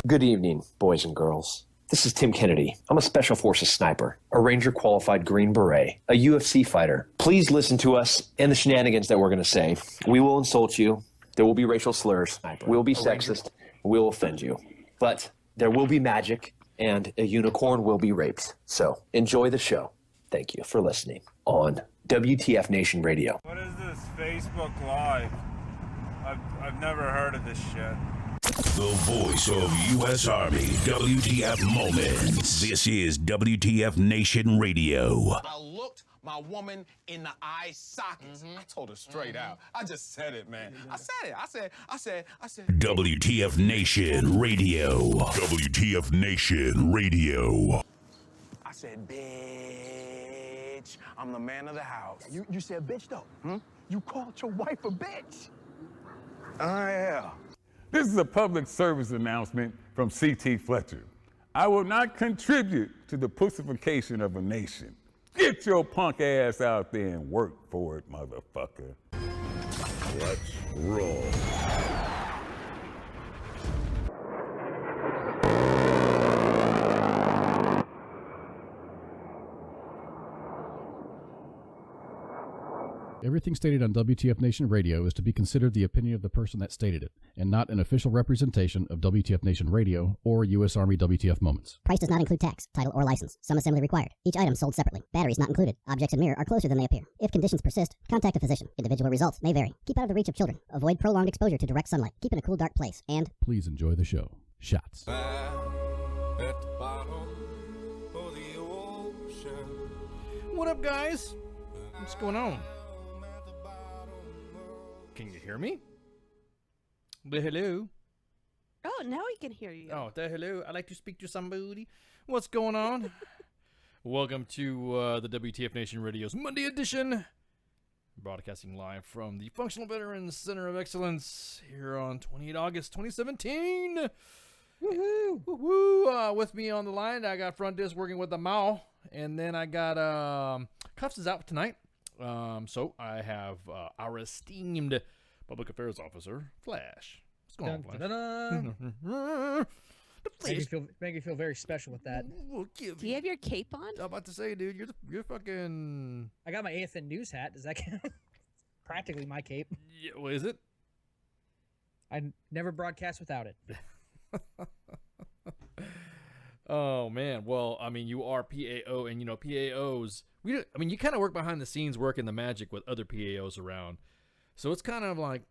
Good evening, boys and girls. This is Tim Kennedy. I'm a Special Forces sniper, a Ranger-qualified Green Beret, a UFC fighter. Please listen to us and the shenanigans that we're going to say. We will insult you. There will be racial slurs. We'll be sexist. We'll offend you. But there will be magic, and a unicorn will be raped. So enjoy the show. Thank you for listening on WTF Nation Radio. What is this Facebook Live? I've never heard of this shit. The voice of U.S. Army, WTF Moments. This is WTF Nation Radio. I looked my woman in the eye sockets. I told her straight out. I just said it, man. I said it. I said. WTF Nation Radio. WTF Nation Radio. I said, bitch, I'm the man of the house. You said bitch, though. You called your wife a bitch. Yeah. This is a public service announcement from C.T. Fletcher. I will not contribute to the pussification of a nation. Get your punk ass out there and work for it, motherfucker. Let's roll. Everything stated on WTF Nation Radio is to be considered the opinion of the person that stated it, and not an official representation of WTF Nation Radio or U.S. Army WTF Moments. Price does not include tax, title, or license. Some assembly required. Each item sold separately. Batteries not included. Objects in mirror are closer than they appear. If conditions persist, contact a physician. Individual results may vary. Keep out of the reach of children. Avoid prolonged exposure to direct sunlight. Keep in a cool, dark place. And please enjoy the show. Shots. What up, guys? What's going on? Can you hear me? The hello. Oh, now we can hear you. Oh, the hello. I'd like to speak to somebody. What's going on? Welcome to the WTF Nation Radio's Monday edition. Broadcasting live from the Functional Veterans Center of Excellence here on 28 August 2017. Woohoo! Woohoo! With me on the line, I got Front Disc working with the Mao. And then I got Cuffs is out tonight. So I have our esteemed public affairs officer, Flash. What's going on, Flash? Make me feel very special with that. Do you have your cape on? I'm about to say, dude, you're fucking. I got my AFN News hat. Does that count? Practically my cape. Yeah, what is it? I never broadcast without it. Oh man, well, I mean, you are PAO, and you know PAOs. You kind of work behind the scenes, working the magic with other PAOs around. So it's kind of like,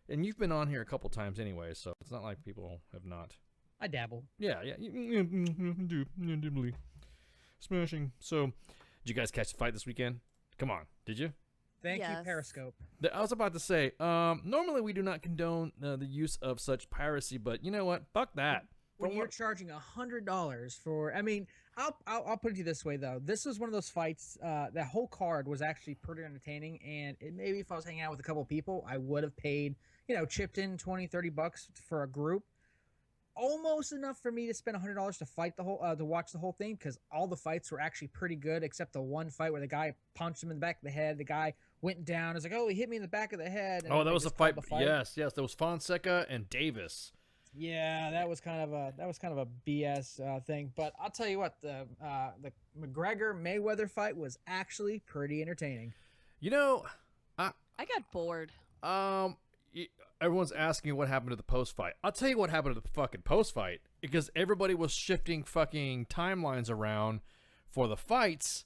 and you've been on here a couple times anyway, so it's not like people have not. I dabble. Yeah. Do smashing. So, did you guys catch the fight this weekend? Come on, did you? Thank you, Periscope. I was about to say, normally we do not condone the use of such piracy, but you know what? Fuck that. When you're charging $100 for, I mean, I'll put it to you this way though. This was one of those fights. That whole card was actually pretty entertaining, and maybe if I was hanging out with a couple of people, I would have paid, chipped in $20-$30 for a group. Almost enough for me to spend $100 to fight to watch the whole thing, because all the fights were actually pretty good, except the one fight where the guy punched him in the back of the head. The guy went down. It's like, oh, he hit me in the back of the head. And that was a fight. Yes, that was Fonseca and Davis. Yeah, that was kind of a BS thing. But I'll tell you what, the McGregor Mayweather fight was actually pretty entertaining. I got bored. Everyone's asking what happened to the post fight. I'll tell you what happened to the fucking post fight, because everybody was shifting fucking timelines around for the fights.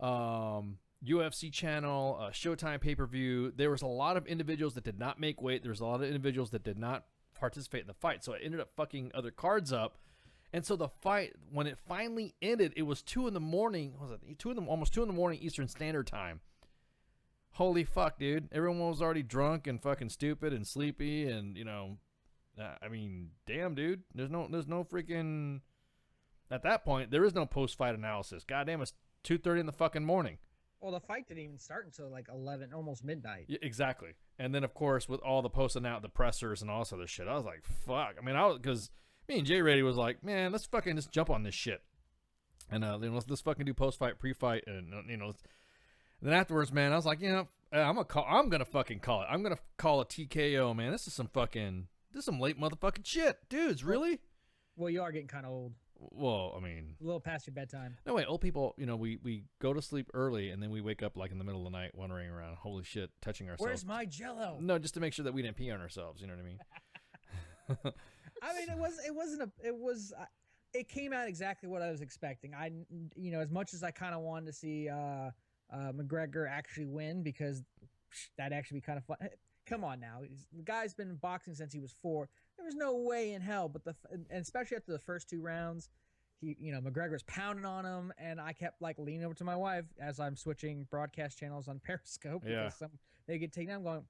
UFC channel, Showtime pay-per-view. There was a lot of individuals that did not make weight. There was a lot of individuals that did not participate in the fight, so it ended up fucking other cards up. And so the fight, when it finally ended, it was 2 in the morning. Was it almost 2 in the morning Eastern Standard Time? Holy fuck, dude! Everyone was already drunk and fucking stupid and sleepy, and I mean, damn, dude. There's no freaking. At that point, there is no post-fight analysis. Goddamn, it's 2:30 in the fucking morning. Well, the fight didn't even start until like 11, almost midnight. Yeah, exactly. And then, of course, with all the posting out, the pressers and all this other shit, I was like, fuck. I mean, because me and Jay Rady was like, man, let's fucking just jump on this shit. And let's fucking do post-fight, pre-fight, and and then afterwards, man, I was like, I'm gonna fucking call it. I'm gonna call a TKO, man. This is some late motherfucking shit, dudes. Really? Well, you are getting kind of old. Well, I mean, A little past your bedtime. no way. Old people, we go to sleep early and then we wake up like in the middle of the night, wandering around. Holy shit, touching ourselves. Where's my Jello? No, just to make sure that we didn't pee on ourselves. You know what I mean? I mean, it came out exactly what I was expecting. As much as I kind of wanted to see McGregor actually win, because that'd actually be kind of fun. Come on now, the guy's been boxing since he was 4. There was no way in hell, and especially after the first 2 rounds, McGregor was pounding on him, and I kept like leaning over to my wife as I'm switching broadcast channels on Periscope because they get taken down.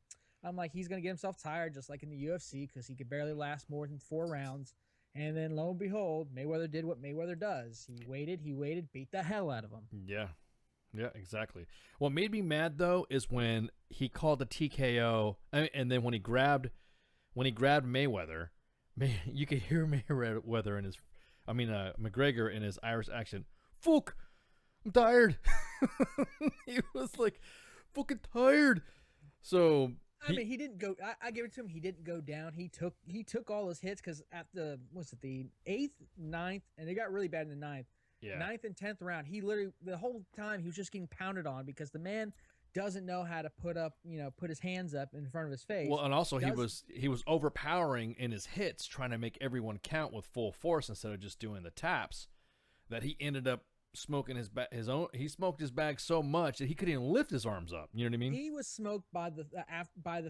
I'm like, he's gonna get himself tired, just like in the UFC, because he could barely last more than 4 rounds. And then lo and behold, Mayweather did what Mayweather does. He waited, beat the hell out of him. Yeah. Yeah, exactly. What made me mad though is when he called the TKO, and then when he grabbed Mayweather, you could hear Mayweather in McGregor in his Irish accent. Fuck, I'm tired. He was like, fucking tired. So he didn't go. I give it to him. He didn't go down. He took all his hits, because at the 8th, 9th, and it got really bad in the 9th. Yeah. 9th and 10th round, he literally the whole time he was just getting pounded on because the man doesn't know how to put his hands up in front of his face. Well, and also he was overpowering in his hits, trying to make everyone count with full force instead of just doing the taps. That he ended up smoking he smoked his bag so much that he couldn't even lift his arms up. You know what I mean? He was smoked by the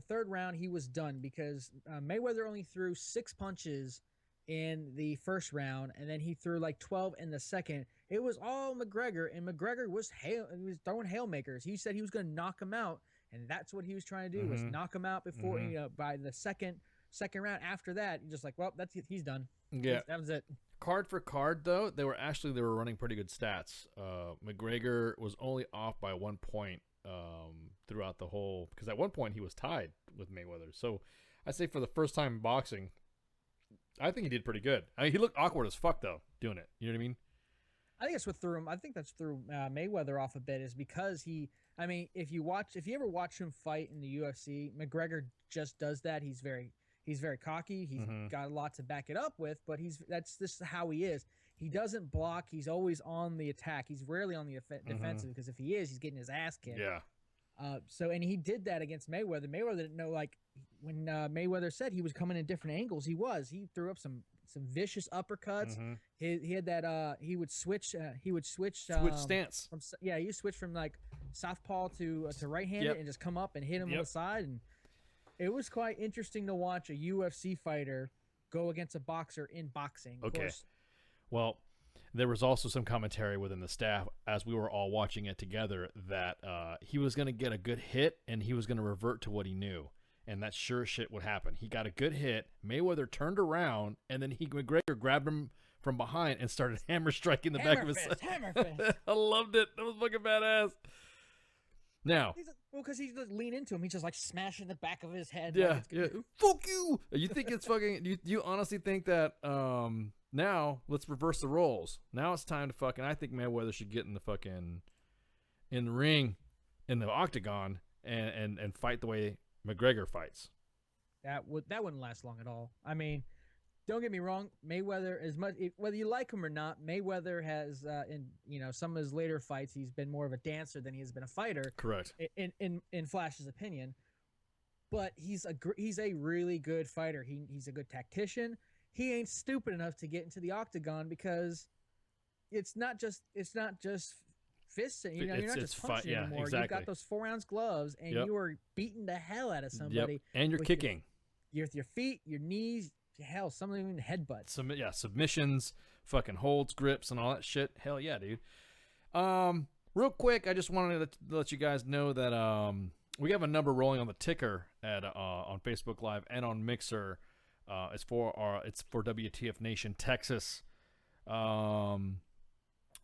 3rd round. He was done because Mayweather only threw 6 punches in the first round, and then he threw like 12 in the second. It was all McGregor, and McGregor was throwing haymakers. He said he was going to knock him out, and that's what he was trying to do, was knock him out before by the second round. After that, you're just like, well, that's it. He's done. Yeah, that was it. Card for card, though, they were running pretty good stats. McGregor was only off by 1 point throughout the whole, because at one point he was tied with Mayweather. So I say for the first time in boxing, I think he did pretty good. I mean, he looked awkward as fuck though doing it. You know what I mean? I think that's what threw him. I think that's threw Mayweather off a bit, is because if you ever watch him fight in the UFC, McGregor just does that. He's very cocky. He's got a lot to back it up with, but this is how he is. He doesn't block. He's always on the attack. He's rarely on the defensive, because if he is, he's getting his ass kicked. Yeah. And he did that against Mayweather. Mayweather didn't know, like when Mayweather said he was coming in different angles. He threw up some vicious uppercuts. He had that. He would switch. Stance. He would switch from like southpaw to right-handed and just come up and hit him on the side. And it was quite interesting to watch a UFC fighter go against a boxer in boxing. Of course. Well, there was also some commentary within the staff as we were all watching it together that he was going to get a good hit and he was going to revert to what he knew. And that sure shit would happen. He got a good hit. Mayweather turned around, and then McGregor grabbed him from behind and started hammer striking the back of his head. Hammer fist. I loved it. That was fucking badass. Now, because he just lean into him, he's just like smashing the back of his head. Yeah, Fuck you. You think it's fucking? Do you honestly think that? Now let's reverse the roles. Now it's time to fucking. I think Mayweather should get in the ring, in the octagon, and fight the way McGregor fights. That wouldn't last long at all. I mean, don't get me wrong, Mayweather, whether you like him or not, Mayweather has in some of his later fights, he's been more of a dancer than he has been a fighter. Correct. In Flash's opinion, but he's a really good fighter. He's a good tactician. He ain't stupid enough to get into the octagon, because it's not just fists. You're not just punching anymore. Exactly. You've got those 4-ounce gloves, and you are beating the hell out of somebody. Yep. And you're kicking. Your feet, your knees, hell, some of them even headbutts. Submissions, fucking holds, grips, and all that shit. Hell yeah, dude. Real quick, I just wanted to let you guys know that we have a number rolling on the ticker on Facebook Live and on Mixer. It's for WTF Nation Texas.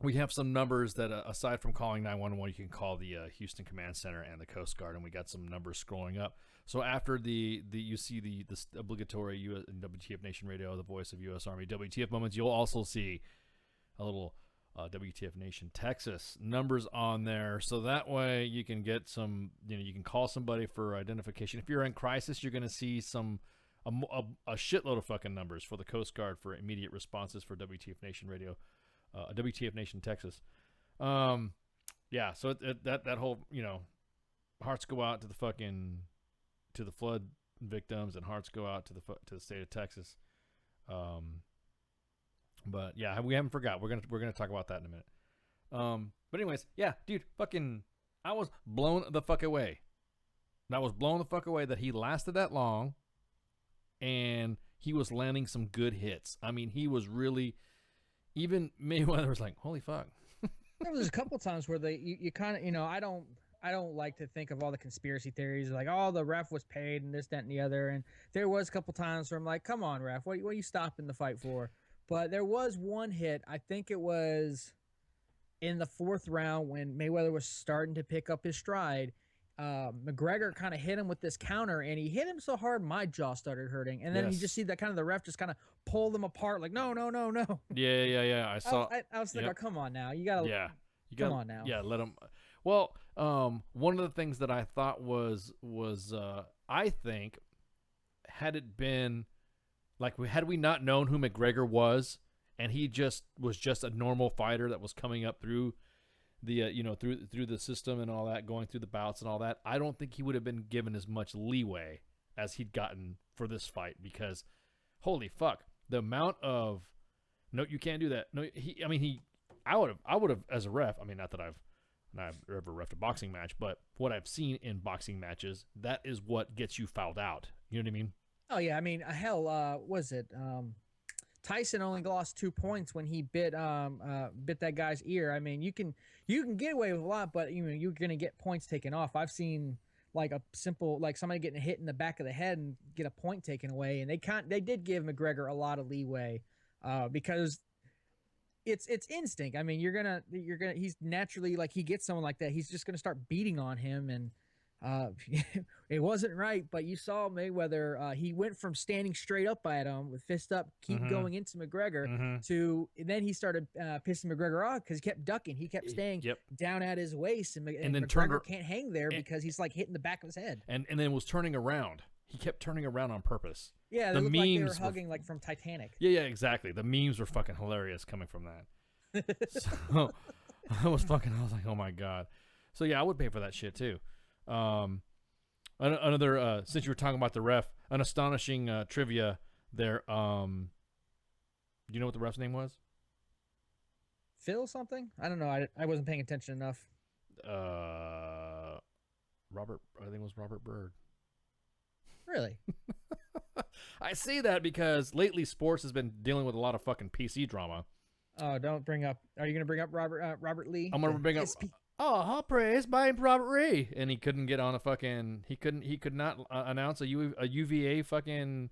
We have some numbers that aside from calling 911, you can call the Houston Command Center and the Coast Guard, and we got some numbers scrolling up. So after you see the obligatory WTF Nation Radio, the voice of U.S. Army WTF moments, you'll also see a little WTF Nation Texas numbers on there. So that way you can get some, you can call somebody for identification. If you're in crisis, you're going to see some a shitload of fucking numbers for the Coast Guard for immediate responses for WTF Nation Radio, WTF Nation Texas. Yeah, so that whole, you know, hearts go out to the flood victims, and hearts go out to the state of Texas. But yeah, we haven't forgot. We're gonna talk about that in a minute. But anyways, yeah, dude, fucking, I was blown the fuck away. I was blown the fuck away that he lasted that long, and he was landing some good hits. I mean, he was really, even Mayweather was like, holy fuck. There was a couple times where you kind of, you know, I don't like to think of all the conspiracy theories like, oh, the ref was paid and this, that, and the other. And there was a couple times where I'm like, come on, ref, what are you stopping the fight for? But there was one hit, I think it was in the 4th round when Mayweather was starting to pick up his stride. McGregor kind of hit him with this counter, and he hit him so hard my jaw started hurting. And then you just see that kind of the ref just kind of pull them apart, like, no. Yeah. I saw. I was thinking, oh, come on now, you gotta. Come on now. Yeah, let him. Well, one of the things that I thought was I think, had it been like, had we not known who McGregor was, and he was just a normal fighter that was coming up through the through the system and all that, going through the bouts and all that, I don't think he would have been given as much leeway as he'd gotten for this fight, because holy fuck, the amount of, no, you can't do that. No, I would have as a ref. I mean, not that I've ever reffed a boxing match, but what I've seen in boxing matches, that is what gets you fouled out. You know what I mean? Oh yeah, I mean, hell, was it Tyson only lost 2 points when he bit that guy's ear. I mean, you can get away with a lot, but you're gonna get points taken off. I've seen like a simple, like somebody getting hit in the back of the head and get a point taken away, and they did give McGregor a lot of leeway because it's instinct. I mean, you're gonna he's naturally, like, he gets someone like that, he's just gonna start beating on him, and it wasn't right. But you saw Mayweather, he went from standing straight up at him with fist up, keep going into McGregor, to then he started pissing McGregor off because he kept ducking, he kept staying down at his waist, and then McGregor can't hang there because he's like hitting the back of his head, and then was turning around. He kept turning around on purpose. Yeah, they looked like they were hugging like from Titanic. Yeah, exactly. The memes were fucking hilarious coming from that. So I was like, oh my god. So yeah, I would pay for that shit too. Another since you were talking about the ref, an astonishing trivia there. Do you know what the ref's name was? Phil something? I don't know. I wasn't paying attention enough. Robert, I think it was Robert Byrd. Really? I say that because lately sports has been dealing with a lot of fucking PC drama. Oh, don't bring up. Are you going to bring up Robert Lee? I'm going to bring up. Oh, praise by Robert Lee, and he couldn't get on a fucking. He could not announce a UVA fucking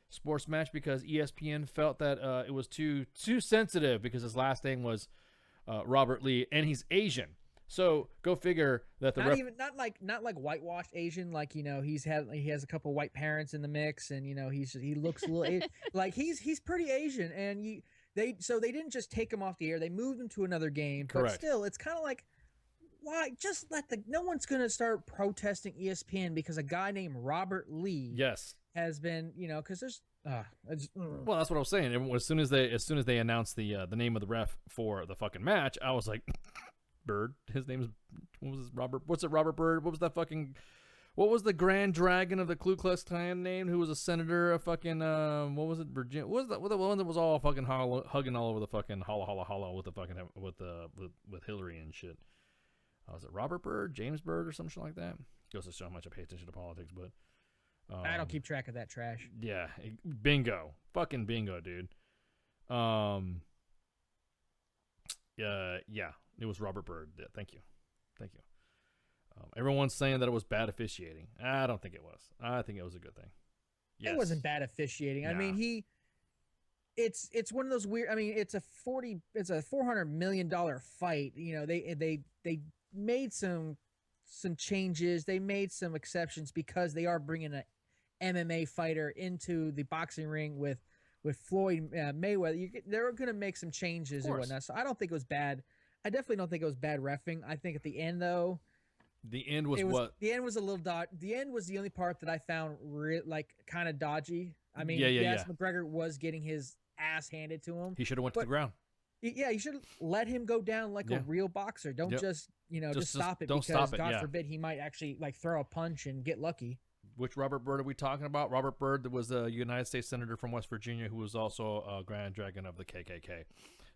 sports match because ESPN felt that it was too sensitive because his last name was Robert Lee, and he's Asian. So go figure that the not like whitewashed Asian, like, he has a couple white parents in the mix, and he looks a little like he's pretty Asian, and they didn't just take him off the air, they moved him to another game. Correct. But still, it's kind of like, why just no one's gonna start protesting ESPN because a guy named Robert Lee has been, because there's well, that's what I was saying. As soon as they announced the name of the ref for the fucking match, I was like, Bird. His name is, what was his, Robert? What's it, Robert Byrd? What was that fucking? What was the Grand Dragon of the Ku Klux Klan name? Who was a senator of fucking what was it? Virginia? What was that? The one that was all fucking hugging all over the fucking holla with the fucking with Hillary and shit. Was it Robert Byrd, James Byrd, or some shit like that? Goes to show how much I pay attention to politics, but I don't keep track of that trash. Yeah, bingo, fucking bingo, dude. Yeah. It was Robert Byrd. Yeah, thank you. Everyone's saying that it was bad officiating. I don't think it was. I think it was a good thing. Yes. It wasn't bad officiating. Nah. I mean, it's one of those weird. I mean, it's a $400 million fight. They made some changes. They made some exceptions because they are bringing an MMA fighter into the boxing ring with Floyd Mayweather. They're going to make some changes and whatnot. So I don't think it was bad. I definitely don't think it was bad reffing. I think at the end, though, The end was, The end was a little the end was the only part that I found kind of dodgy. I mean, yeah. McGregor was getting his ass handed to him. He should have went to the ground. Yeah, you should let him go down like a real boxer. Don't just stop it because God forbid he might actually like throw a punch and get lucky. Which Robert Byrd are we talking about? Robert Byrd was a United States Senator from West Virginia who was also a Grand Dragon of the KKK.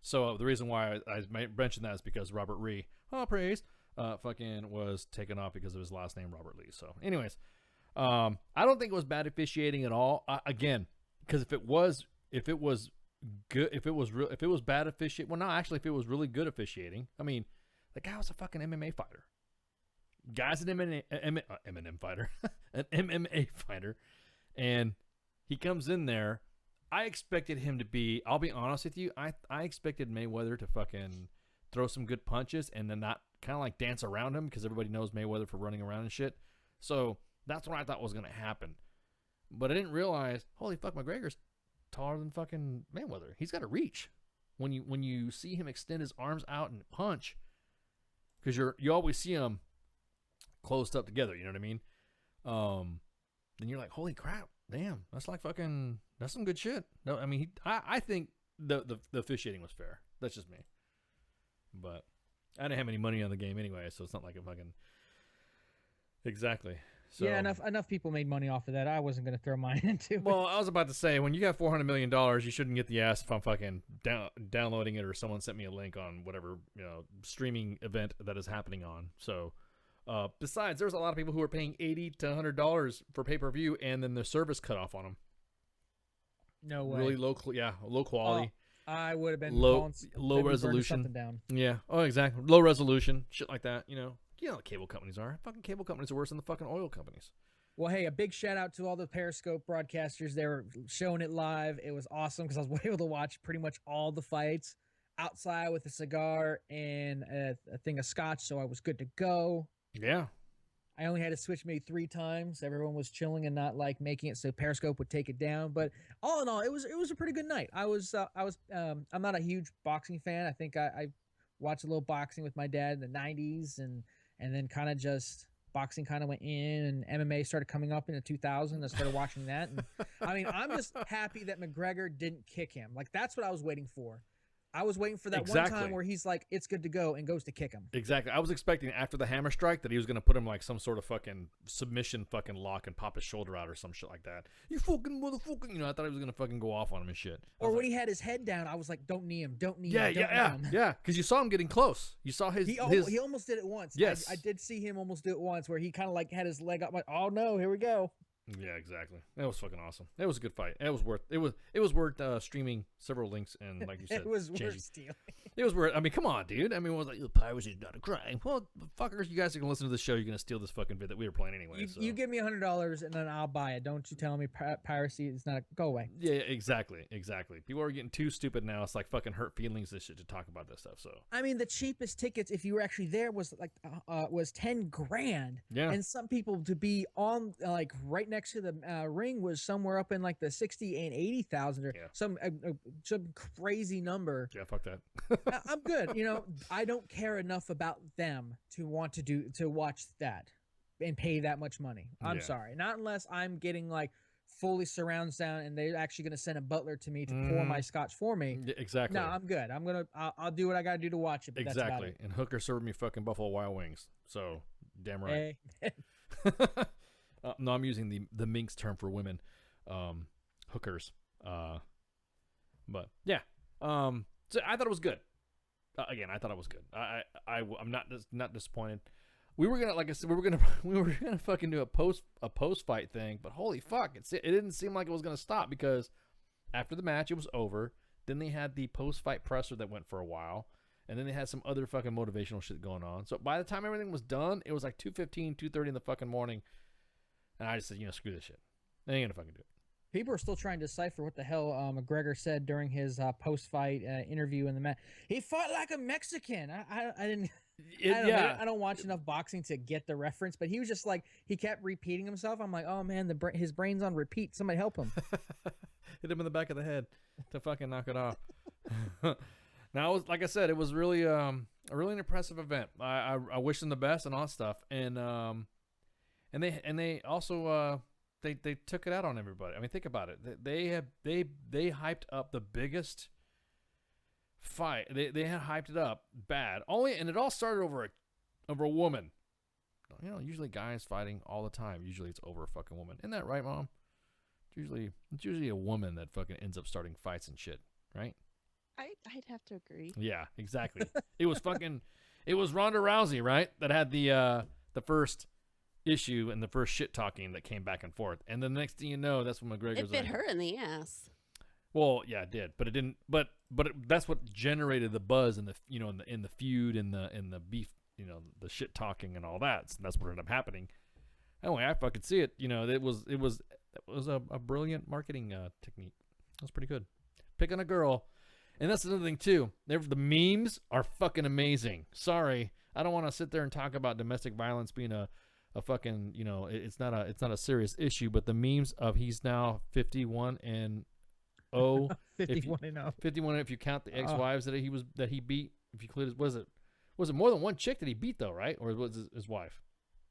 So the reason why I mentioned that is because Robert Ree, praise, fucking was taken off because of his last name, Robert Lee. So anyways, I don't think it was bad officiating at all. Again, because if it was good, if it was bad officiating, well, no, actually, if it was really good officiating, I mean, the guy was a fucking MMA fighter. Guy's an MMA fighter, an MMA fighter, and he comes in there. I expected him to be, I'll be honest with you, I expected Mayweather to fucking throw some good punches and then not kind of like dance around him because everybody knows Mayweather for running around and shit. So that's what I thought was going to happen. But I didn't realize, holy fuck, McGregor's taller than fucking Mayweather. He's got a reach. When you see him extend his arms out and punch, because you always see him closed up together, you know what I mean? Then you're like, holy crap, damn, that's some good shit. No, I mean, I think the officiating was fair. That's just me. But I didn't have any money on the game anyway, so it's not like a fucking exactly. So, yeah, enough people made money off of that. I wasn't going to throw mine into it. Well, I was about to say, when you got $400 million, you shouldn't get the ass if I'm fucking downloading it or someone sent me a link on whatever streaming event that is happening on. So, besides, there's a lot of people who are paying $80 to $100 for pay-per-view, and then the service cut off on them. No way. Really low quality. I would have been low resolution. Down. Yeah. Oh, exactly. Low resolution, shit like that. You know what cable companies are. Fucking cable companies are worse than the fucking oil companies. Well, hey, a big shout out to all the Periscope broadcasters. They were showing it live. It was awesome because I was able to watch pretty much all the fights outside with a cigar and a thing of scotch, so I was good to go. Yeah. I only had to switch maybe 3 times. Everyone was chilling and not like making it so Periscope would take it down. But all in all, it was a pretty good night. I'm not a huge boxing fan. I think I watched a little boxing with my dad in the 90s and then kind of just boxing kind of went in and MMA started coming up in the 2000s. I started watching that. And I mean, I'm just happy that McGregor didn't kick him. Like, that's what I was waiting for. I was waiting for that one time where he's like, it's good to go, and goes to kick him. Exactly. I was expecting after the hammer strike that he was going to put him like some sort of fucking submission fucking lock and pop his shoulder out or some shit like that. You fucking motherfucking, I thought he was going to fucking go off on him and shit. Or when he had his head down, I was like, don't knee him, don't knee him. Yeah, because you saw him getting close. You saw his... He almost did it once. Yes. I did see him almost do it once where he kind of like had his leg up like, oh no, here we go. Yeah, exactly. That was fucking awesome. It was a good fight. It was worth streaming several links and, like you said, it was worth stealing. It was worth. I mean, come on, dude. I mean, it was like piracy is not a crime. Well, fuckers, you guys are gonna listen to this show. You're gonna steal this fucking vid that we were playing anyway. You give me $100 and then I'll buy it. Don't you tell me piracy is not. Go away. Yeah, exactly. People are getting too stupid now. It's like fucking hurt feelings. This shit to talk about this stuff. So I mean, the cheapest tickets, if you were actually there, was like was $10,000. Yeah. And some people to be on like right next to the ring was somewhere up in like the 60 and 80,000 or some crazy number. Yeah, fuck that. I'm good. I don't care enough about them to want to watch that and pay that much money. I'm sorry, not unless I'm getting like fully surround sound and they're actually going to send a butler to me to pour my scotch for me. Yeah, exactly. No, I'm good. I'll do what I got to do to watch it. But exactly. That's about it. And Hooker served me fucking Buffalo Wild Wings. So damn right. Hey. No, I'm using the Minx term for women, hookers. But yeah, so I thought it was good. Again, I thought it was good. I'm not disappointed. We were gonna, like I said, we were gonna fucking do a post fight thing, but holy fuck, it didn't seem like it was gonna stop because after the match it was over. Then they had the post fight presser that went for a while. And then they had some other fucking motivational shit going on. So by the time everything was done, it was like 2:15, 2:30 in the fucking morning. And I just said, screw this shit. They ain't gonna fucking do it. People are still trying to decipher what the hell McGregor said during his post-fight interview in the match. He fought like a Mexican. I didn't. I don't watch enough boxing to get the reference, but he was just like, he kept repeating himself. I'm like, oh man, his brain's on repeat. Somebody help him. Hit him in the back of the head to fucking knock it off. Now, like I said, it was really A really impressive event. I wish them the best and all that stuff. And they also they took it out on everybody. I mean, think about it. They hyped up the biggest fight. They had hyped it up bad. And it all started over a woman. You know, usually guys fighting all the time. Usually it's over a fucking woman. Isn't that right, Mom? It's usually a woman that fucking ends up starting fights and shit, right? I'd have to agree. Yeah, exactly. It was Ronda Rousey, right? That had the first issue and the first shit talking that came back and forth. And then the next thing you know, that's when McGregor's It bit her in the ass. Well, yeah, it did, but it didn't. But that's what generated the buzz in the in the feud and the beef, the shit talking and all that. So that's what ended up happening. Anyway, I fucking see it. It was a brilliant marketing technique. It was pretty good. Picking a girl. And that's another thing too. The memes are fucking amazing. Sorry, I don't want to sit there and talk about domestic violence being a fucking it's not a serious issue. But the memes of he's now 51 and 51 and 0. 51 if you count the ex-wives that he beat. If you include was it more than one chick that he beat though, right? Or was it his wife?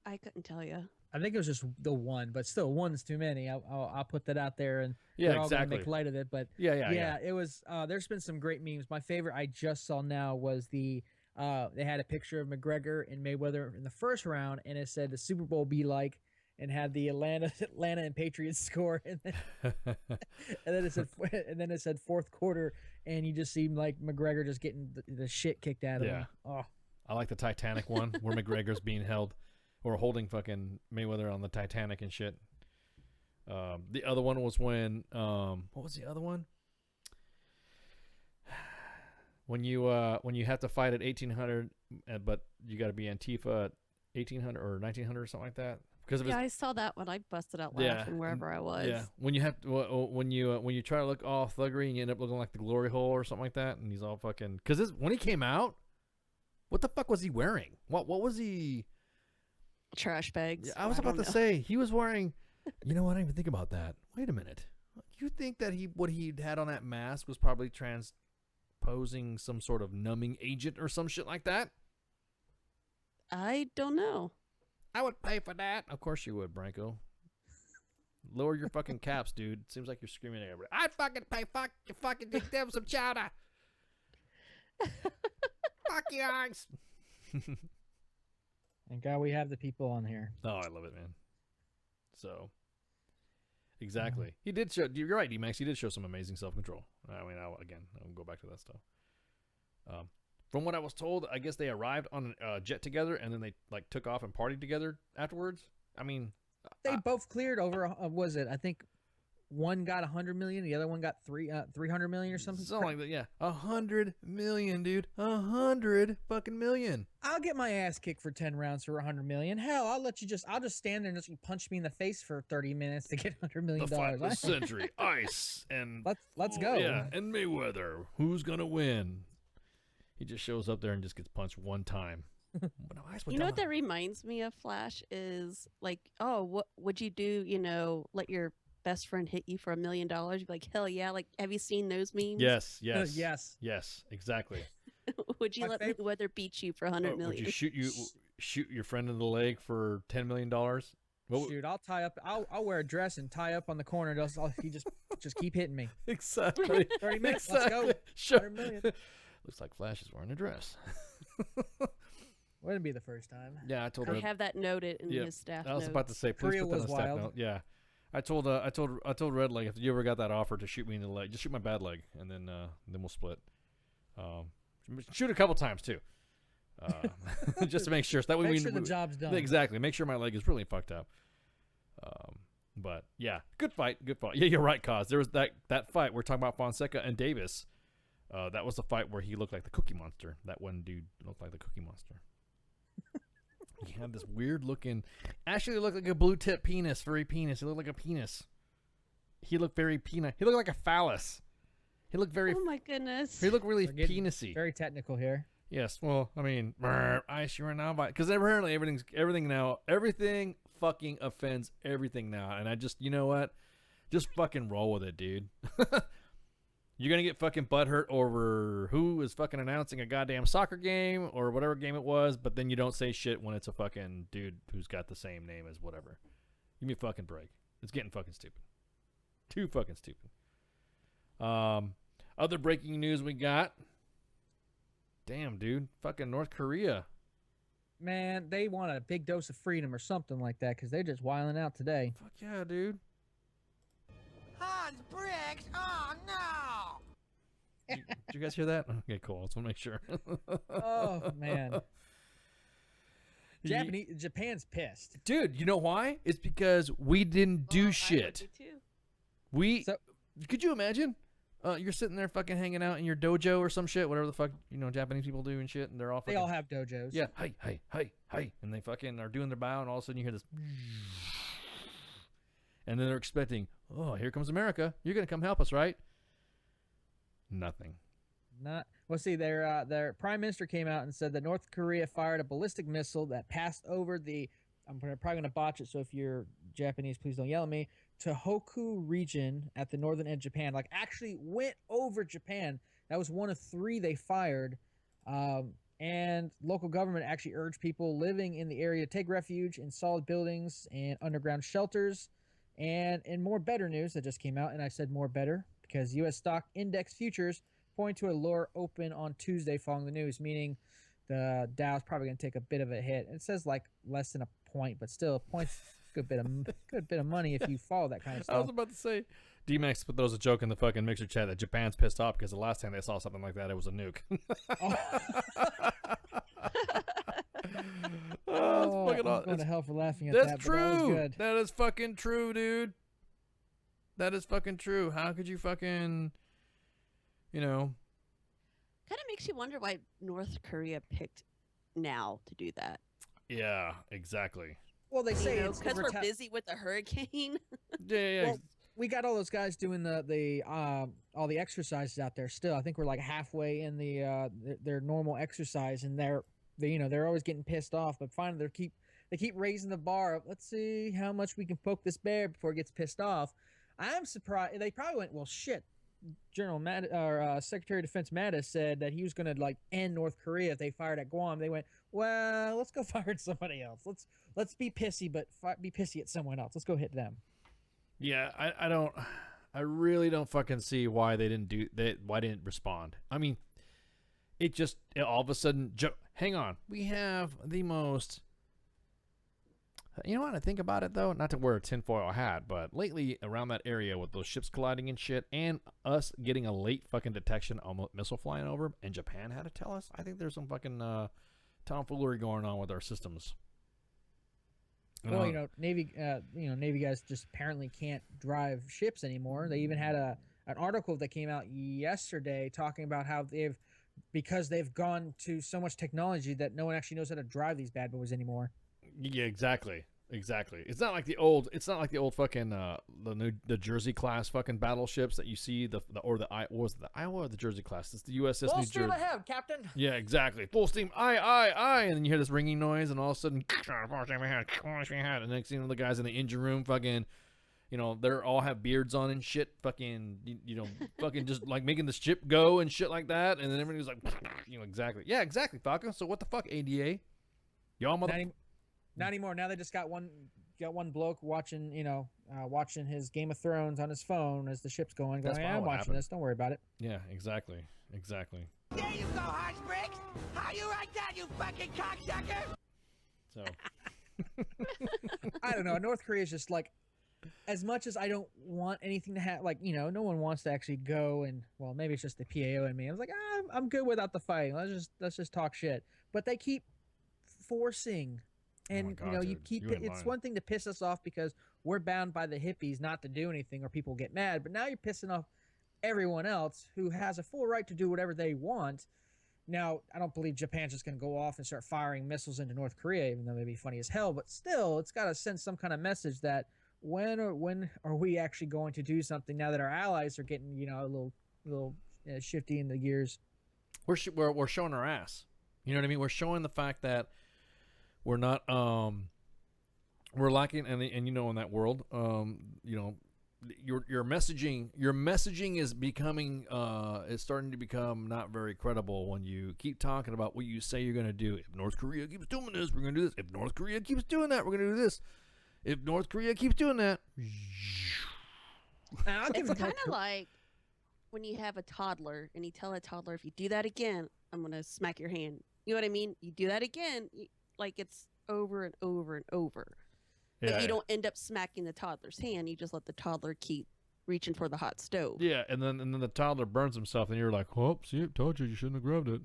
I couldn't tell you. I think it was just the one, but still, one's too many. I'll put that out there, and yeah, we're all exactly. gonna make light of it. But yeah. It was. There's been some great memes. My favorite I just saw now was they had a picture of McGregor and Mayweather in the first round, and it said the Super Bowl be like, and had the Atlanta and Patriots score, and then it said fourth quarter, and you just see like McGregor just getting the shit kicked out of him. Oh, I like the Titanic one where McGregor's being held. Or holding fucking Mayweather on the Titanic and shit. The other one was when what was the other one? When you have to fight at 1800, but you got to be Antifa at 1800 or 1900 or something like that. Because I saw that when I busted out laughing wherever I was. Yeah, when you have to, when you try to look all thuggery and you end up looking like the glory hole or something like that, and he's all fucking. Because when he came out, what the fuck was he wearing? What was he? Trash bags. Yeah, I was about to say he was wearing. You know what? I didn't even think about that. Wait a minute. You think that what he had on that mask was probably transposing some sort of numbing agent or some shit like that? I don't know. I would pay for that. Of course you would, Branko. Lower your fucking caps, dude. Seems like you're screaming at everybody. I'd fucking pay. Fuck you. Fucking dig them some chowder. Fuck your eyes. Thank God we have the people on here. Oh, I love it, man. So, exactly. He did show, you're right, D-Max, he did show some amazing self-control. I mean, I'll go back to that stuff. From what I was told, I guess they arrived on a jet together, and then they, like, took off and partied together afterwards. I mean... They both cleared over, was it, I think, one got 100 million, the other one got 300 million or something. Something like that, yeah. 100 million, dude. 100 fucking million. I'll get my ass kicked for 10 rounds for 100 million. Hell, I'll just stand there and just punch me in the face for 30 minutes to get 100 million. The fight of the century, Ice, and let's go. Yeah, and Mayweather. Who's gonna win? He just shows up there and just gets punched one time. You know what that reminds me of, Flash, is like, oh, what would you do, let your best friend hit you for $1 million? You'd be like, hell yeah. Like, have you seen those memes? Yes, exactly. Would you let Mayweather beat you for 100 million? Would you shoot your friend in the leg for $10 million? Shoot, I'll tie up. I'll wear a dress and tie up on the corner. He just keep hitting me. Exactly. 30 minutes. Exactly. Let's go. Sure. 100 million. Looks like Flash is wearing a dress. Wouldn't be the first time. Yeah, I told I her. have that noted in his staff. I was about to say, please put that in the staff note. Yeah, I told Red Leg, if you ever got that offer to shoot me in the leg, just shoot my bad leg, and then we'll split. Shoot a couple times too, just to make sure. So that way make sure the job's done. Exactly. Make sure my leg is really fucked up. But yeah, good fight. Yeah, you're right, Cos. There was that fight we're talking about, Fonseca and Davis. That was the fight where he looked like the Cookie Monster. That one dude looked like the Cookie Monster. He had this weird looking, actually looked like a blue tip penis, furry penis. He looked like a penis. He looked very peanut. He looked like a phallus. He looked very. Oh my goodness. He looked really penisy. Very technical here. Yes. Well, I mean, Ice, you're now because apparently everything fucking offends everything now, and I just, you know what, just fucking roll with it, dude. You're going to get fucking butthurt over who is fucking announcing a goddamn soccer game or whatever game it was, but then you don't say shit when it's a fucking dude who's got the same name as whatever. Give me a fucking break. It's getting fucking stupid. Too fucking stupid. Other breaking news we got. Damn, dude. Fucking North Korea. Man, they want a big dose of freedom or something like that because they're just wilding out today. Fuck yeah, dude. Hans Briggs! Oh, no! Did you guys hear that? Okay, cool. I just want to make sure. Oh, man. Japan's pissed. Dude, you know why? It's because we didn't do shit. Could you imagine? You're sitting there fucking hanging out in your dojo or some shit, whatever the fuck, Japanese people do and shit, and they're all fucking... They all have dojos. Yeah, hey, and they fucking are doing their bow, and all of a sudden you hear this... And then they're expecting, oh, here comes America. You're going to come help us, right? Nothing. Well, see, their prime minister came out and said that North Korea fired a ballistic missile that passed over the, I'm probably going to botch it, so if you're Japanese, please don't yell at me, Tohoku region at the northern edge of Japan. Like, actually went over Japan. That was one of 3 they fired. And local government actually urged people living in the area to take refuge in solid buildings and underground shelters. And in more better news that just came out, and I said more better because U.S. stock index futures point to a lower open on Tuesday following the news, meaning the Dow's probably going to take a bit of a hit. It says like less than a point, but still a point's good bit of money if you follow that kind of stuff. I was about to say, D-Max put those a joke in the fucking mixer chat that Japan's pissed off because the last time they saw something like that, it was a nuke. Oh, I'm going to hell for laughing at that. That's true. That was good. That is fucking true, dude. That is fucking true. How could you fucking, Kind of makes you wonder why North Korea picked now to do that. Yeah, exactly. Well, they say it's because we're busy with the hurricane. Yeah. Well, we got all those guys doing all the exercises out there still. I think we're like halfway in their normal exercise, and they're always getting pissed off. But finally, they keep raising the bar. Let's see how much we can poke this bear before it gets pissed off. I'm surprised. They probably went, well, shit. Secretary of Defense Mattis said that he was going to end North Korea if they fired at Guam. They went, well, let's go fire at somebody else. Let's be pissy, but be pissy at someone else. Let's go hit them. Yeah, I really don't fucking see why they didn't respond. I mean, it just all of a sudden. Hang on, we have the most. You know what? I think about it though, not to wear a tinfoil hat, but lately around that area with those ships colliding and shit, and us getting a late fucking detection on a missile flying over, and Japan had to tell us. I think there's some fucking tomfoolery going on with our systems. Well, Navy guys just apparently can't drive ships anymore. They even had an article that came out yesterday talking about how because they've gone to so much technology that no one actually knows how to drive these bad boys anymore. Yeah, exactly. It's not like the old fucking the Jersey class fucking battleships that you see the Iowa or the Jersey class. It's the USS Full New steam Jersey. ahead, Captain. Yeah, exactly. Full steam, aye, and then you hear this ringing noise, and all of a sudden, and next thing you know, the guys in the engine room, fucking, they're all have beards on and shit, fucking, fucking just like making the ship go and shit like that, and then everybody's like, exactly, yeah, exactly, Falcon. So what the fuck, ADA? Y'all Not anymore. Now they just got one bloke watching, watching his Game of Thrones on his phone as the ship's going. I'm watching this. Don't worry about it. Yeah, exactly. There you go, Hans Briggs. How you like that, you fucking cocksucker? So, I don't know. North Korea is just like, as much as I don't want anything to happen, no one wants to actually go and, well, maybe it's just the PAO in me. I was like, I'm good without the fighting. Let's just talk shit. But they keep forcing. And it's one thing to piss us off because we're bound by the hippies not to do anything or people get mad, but now you're pissing off everyone else who has a full right to do whatever they want. Now, I don't believe Japan's just going to go off and start firing missiles into North Korea, even though they'd be funny as hell, but still, it's got to send some kind of message that when are we actually going to do something now that our allies are getting, a little shifty in the gears. We're showing our ass. You know what I mean? We're showing the fact that we're not we're lacking, and in that world, your messaging is becoming is starting to become not very credible when you keep talking about what you say you're going to do. If North Korea keeps doing this, we're going to do this. If North Korea keeps doing that, we're going to do this. If North Korea keeps doing that, it's kind of like when you have a toddler and you tell a toddler, if you do that again, I'm going to smack your hand. You know what I mean? You do that again, like it's over and over and over. But you don't end up smacking the toddler's hand. You just let the toddler keep reaching for the hot stove. Yeah, and then the toddler burns himself, and you're like, "Oh, see, I told you shouldn't have grabbed it."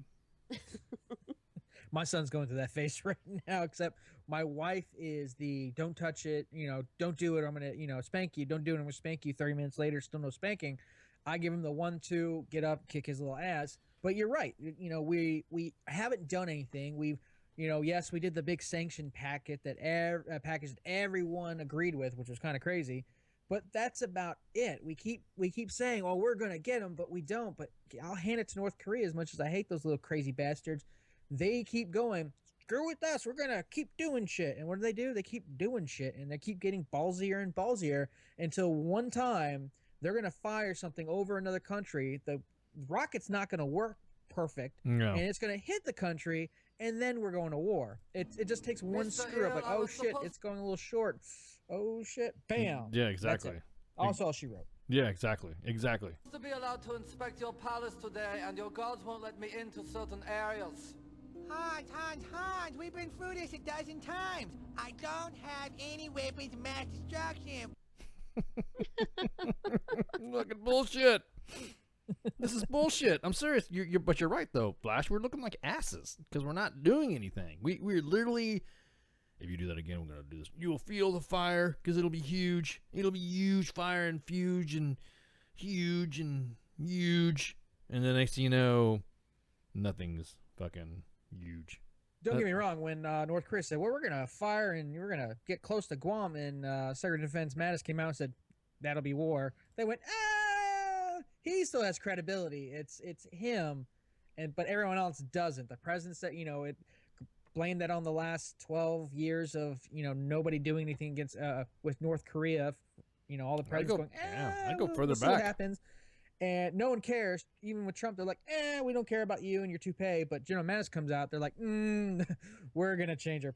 My son's going through that phase right now, except my wife is the don't touch it, don't do it, I'm going to, spank you. Don't do it, I'm going to spank you. 30 minutes later, still no spanking. I give him the 1-2, get up, kick his little ass. But you're right. We haven't done anything. We've, yes, we did the big sanction package that everyone agreed with, which was kind of crazy. But that's about it. We keep saying, "Oh, we're gonna get them," but we don't. But I'll hand it to North Korea. As much as I hate those little crazy bastards, they keep going. Screw with us. We're gonna keep doing shit. And what do? They keep doing shit, and they keep getting ballsier and ballsier until one time they're gonna fire something over another country. The rocket's not gonna work perfect, and it's gonna hit the country, and then we're going to war. It just takes one screw up. Like, oh shit, it's going a little short. Oh shit, bam. Yeah, exactly. Also, all she wrote. Yeah, exactly. To be allowed to inspect your palace today, and your guards won't let me into certain areas. Hans, we've been through this a dozen times. I don't have any weapons of mass destruction. Fucking bullshit. This is bullshit. I'm serious. But you're right though, Flash. We're looking like asses because we're not doing anything. We're literally. If you do that again, we're gonna do this. You will feel the fire because it'll be huge. It'll be huge fire and huge and huge and huge. And the next thing you know, nothing's fucking huge. Don't get me wrong. When North Korea said, "Well, we're gonna fire and we're gonna get close to Guam," and Secretary of Defense Mattis came out and said, "That'll be war," they went, "Ah, he still has credibility. It's him," but everyone else doesn't. The president said, it. Blame that on the last 12 years of nobody doing anything against with North Korea. All the presidents going, I go further we'll see back. what happens, and no one cares. Even with Trump, they're like, we don't care about you and your toupee. But General Mattis comes out, they're like, we're gonna change our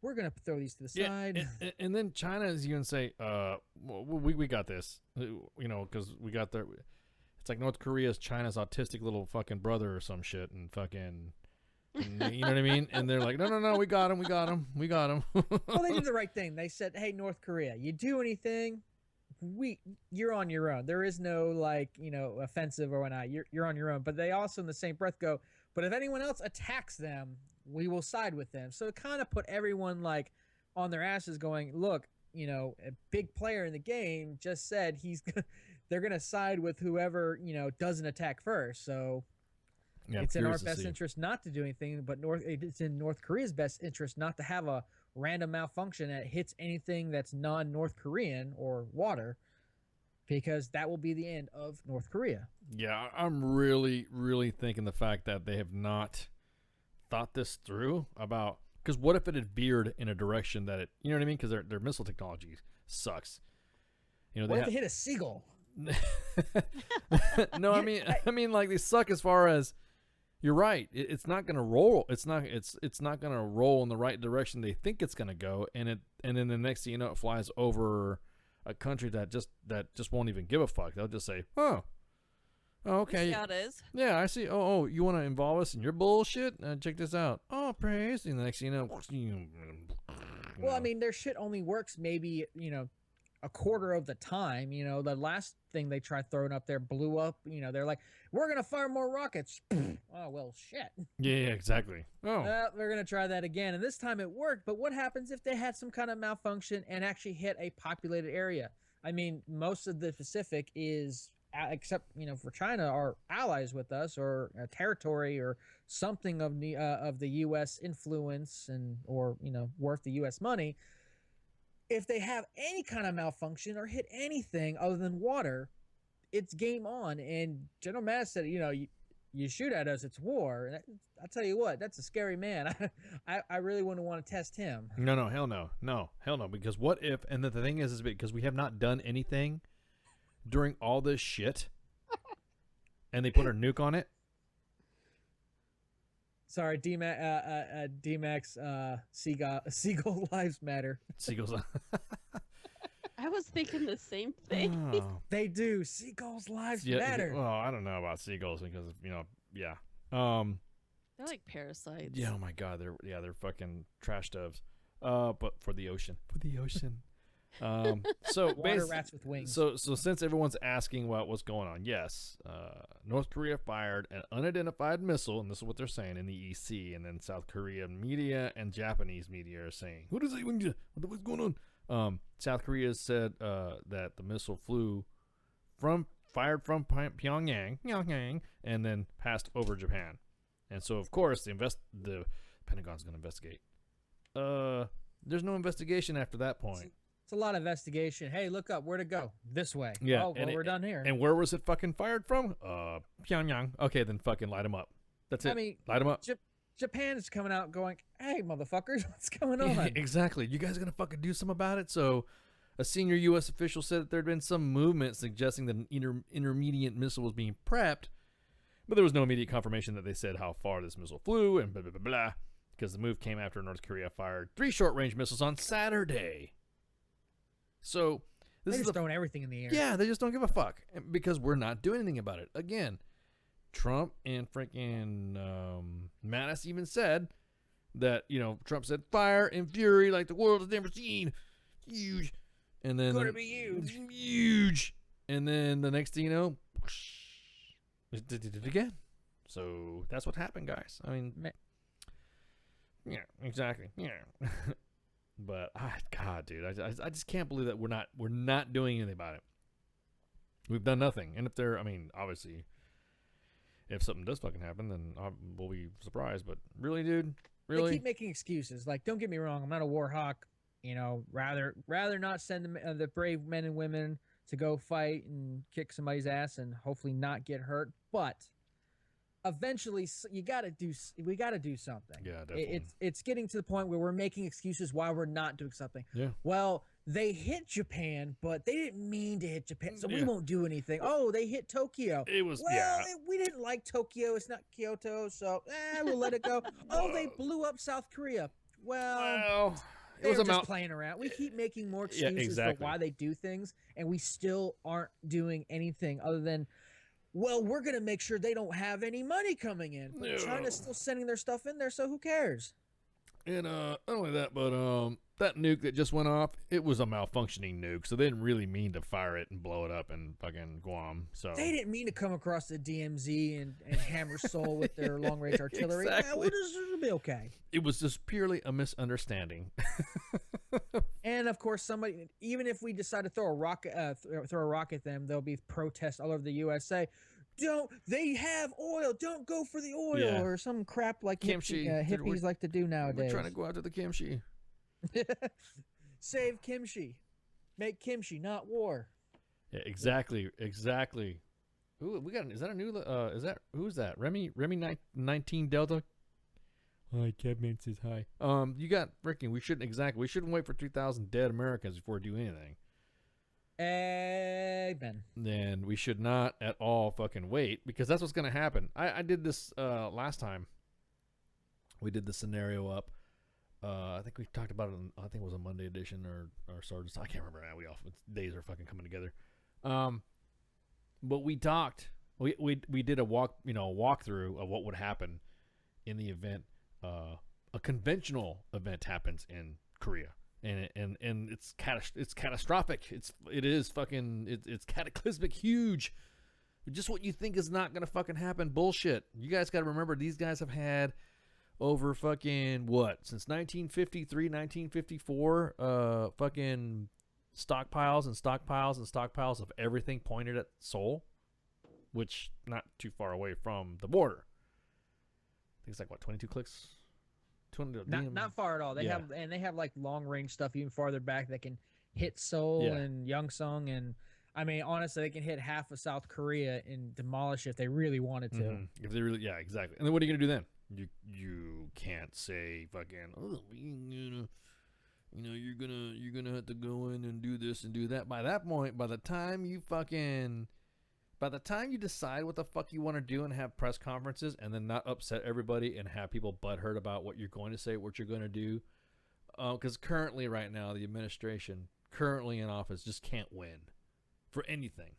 we're gonna throw these to the side. And then China is going to say, we got this, because we got there. It's like North Korea is China's autistic little fucking brother or some shit, and fucking. You know what I mean? And they're like, no, we got him. Well, they did the right thing. They said, "Hey, North Korea, you do anything, you're on your own. There is no offensive or whatnot. You're on your own." But they also, in the same breath, go, "But if anyone else attacks them, we will side with them." So it kind of put everyone on their asses, going, "Look, a big player in the game just said they're gonna side with whoever doesn't attack first." So. Yeah, it's in our best interest not to do anything, but it's in North Korea's best interest not to have a random malfunction that hits anything that's non-North Korean or water, because that will be the end of North Korea. Yeah, I'm really, really thinking the fact that they have not thought this through about, because what if it had veered in a direction that you know what I mean? Because their missile technology sucks. What if they hit a seagull? No, I mean, like they suck as far as. You're right. It's not going to roll. It's not going to roll in the right direction they think it's going to go, and then the next thing you know, it flies over a country that just won't even give a fuck. They'll just say, "Oh, okay, how it is." Yeah, I see. Oh, you want to involve us in your bullshit? Check this out. Oh, praise. And the next thing you know, well, I mean, their shit only works maybe a quarter of the time. The last thing they tried throwing up there blew up. They're like, "We're gonna fire more rockets." Oh well, shit. Yeah, exactly. Oh, they're gonna try that again, and this time it worked. But what happens if they had some kind of malfunction and actually hit a populated area? I mean, most of the Pacific is, except for China, are allies with us, or a territory, or something of the U.S. influence or worth the U.S. money. If they have any kind of malfunction or hit anything other than water, it's game on. And General Mattis said, you shoot at us, it's war. And I'll tell you what, that's a scary man. I really wouldn't want to test him. No, hell no. Because what if, and the thing is because we have not done anything during all this shit, and they put a nuke on it. Sorry, D-Max, Seagull Lives Matter. Seagulls. I was thinking the same thing. Oh. They do. Seagulls' lives matter. Well, I don't know about seagulls because yeah. They're like parasites. Yeah. Oh my God. They're fucking trash doves. But for the ocean. So water rats with wings. So since everyone's asking what's going on, yes, North Korea fired an unidentified missile, and this is what they're saying in the EC, and then South Korean media and Japanese media are saying, "What is it? What the fuck's going on?" South Korea said that the missile fired from Pyongyang, and then passed over Japan, and so of course the Pentagon's going to investigate. There's no investigation after that point. It's a lot of investigation. Hey, look up. Where'd it go? This way. Yeah. Oh, well, we're done here. And where was it fucking fired from? Pyongyang. Okay, then fucking light them up. That's it. I mean, light them up. Japan is coming out going, hey, motherfuckers, what's going on? Yeah, exactly. You guys going to fucking do something about it? So a senior U.S. official said that there had been some movement suggesting that an intermediate missile was being prepped, but there was no immediate confirmation that they said how far this missile flew and blah, blah, blah, blah, because the move came after North Korea fired 3 short-range missiles on Saturday. So this They're just throwing everything in the air. Yeah, they just don't give a fuck because we're not doing anything about it. Again, Trump and freaking Mattis even said that, Trump said fire and fury like the world has never seen. Huge. And then Gonna be huge. Huge. And then the next thing you know, it did it again. So that's what happened, guys. I mean, yeah, exactly. Yeah. But God, dude, I just can't believe that we're not doing anything about it. We've done nothing, and obviously, if something does fucking happen, then we'll be surprised. But really, dude, really, they keep making excuses. Like, don't get me wrong, I'm not a war hawk. Rather not send the brave men and women to go fight and kick somebody's ass and hopefully not get hurt. But eventually, we got to do something. Yeah, definitely. It's getting to the point where we're making excuses why we're not doing something. Yeah. Well, they hit Japan, but they didn't mean to hit Japan, so we won't do anything. Oh, they hit Tokyo. It was we didn't like Tokyo. It's not Kyoto, so we'll let it go. Oh, they blew up South Korea. Well, it was just playing around. We keep making more excuses for why they do things, and we still aren't doing anything other than, well, we're going to make sure they don't have any money coming in. But China's still sending their stuff in there, so who cares? And not only that, but that nuke that just went off, it was a malfunctioning nuke, so they didn't really mean to fire it and blow it up in fucking Guam. So they didn't mean to come across the DMZ and hammer Seoul with their long-range artillery. Exactly. It'll be okay. It was just purely a misunderstanding. And of course, somebody, even if we decide to throw a rock at them, there'll be protests all over the USA. They have oil. Don't go for the oil or some crap like hippies like to do nowadays. We're trying to go after the kimchi. Save kimchi. Make kimchi, not war. Yeah, exactly. Ooh, we got. Is that a new? Who's that? Remy 19 Delta. Hi, Kevin says hi. You got freaking. We shouldn't wait for 3,000 dead Americans before we do anything. Amen. Then we should not at all fucking wait, because that's what's going to happen. I did this last time. We did the scenario up. I think we talked about it I think it was a Monday edition or Sergeant. I can't remember now. Days are fucking coming together. But we talked. We did a walkthrough of what would happen in the event a conventional event happens in Korea. And it's catastrophic. It is cataclysmic, huge. Just what you think is not gonna fucking happen, bullshit. You guys got to remember, these guys have had over fucking since 1953, 1954, fucking stockpiles and stockpiles and stockpiles of everything pointed at Seoul, which not too far away from the border. I think it's like 22 clicks. Not far at all. They have like long range stuff even farther back that can hit Seoul and Yongsan, and I mean honestly they can hit half of South Korea and demolish if they really wanted to. Mm-hmm. If they really, exactly. And then what are you gonna do then? You can't say fucking you're gonna have to go in and do this and do that. By that point, by the time you decide what the fuck you want to do and have press conferences and then not upset everybody and have people butthurt about what you're going to say, what you're going to do, because currently right now the administration currently in office just can't win for anything.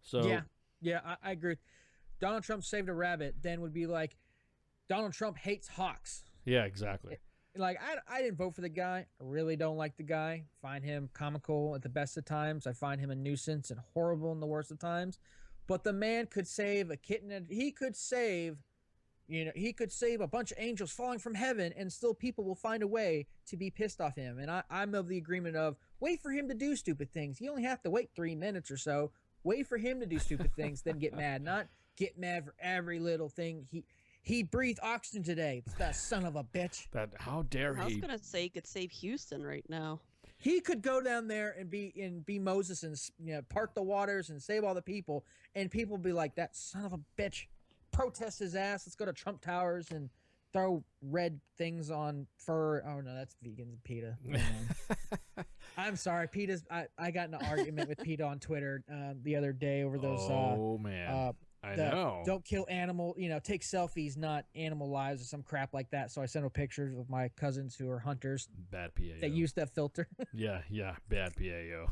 So yeah, I agree. Donald Trump saved a rabbit, then would be like, Donald Trump hates hawks. Yeah, exactly. Like, I didn't vote for the guy. I really don't like the guy. Find him comical at the best of times. I find him a nuisance and horrible in the worst of times. But the man could save a kitten. He could save a bunch of angels falling from heaven, and still people will find a way to be pissed off him. And I'm of the agreement of wait for him to do stupid things. You only have to wait 3 minutes or so. Wait for him to do stupid things, then get mad. Not get mad for every little thing. He breathed oxygen today. That son of a bitch. How dare he? I was gonna say he could save Houston right now. He could go down there and be Moses and part the waters and save all the people, and people be like, that son of a bitch. Protest his ass. Let's go to Trump Towers and throw red things on fur. Oh no, that's vegans, PETA. I'm sorry, PETA's. I got in an argument with PETA on Twitter the other day over those. I know. Don't kill animal. Take selfies, not animal lives, or some crap like that. So I sent them pictures of my cousins who are hunters. Bad PAO. That use that filter. yeah, bad PAO.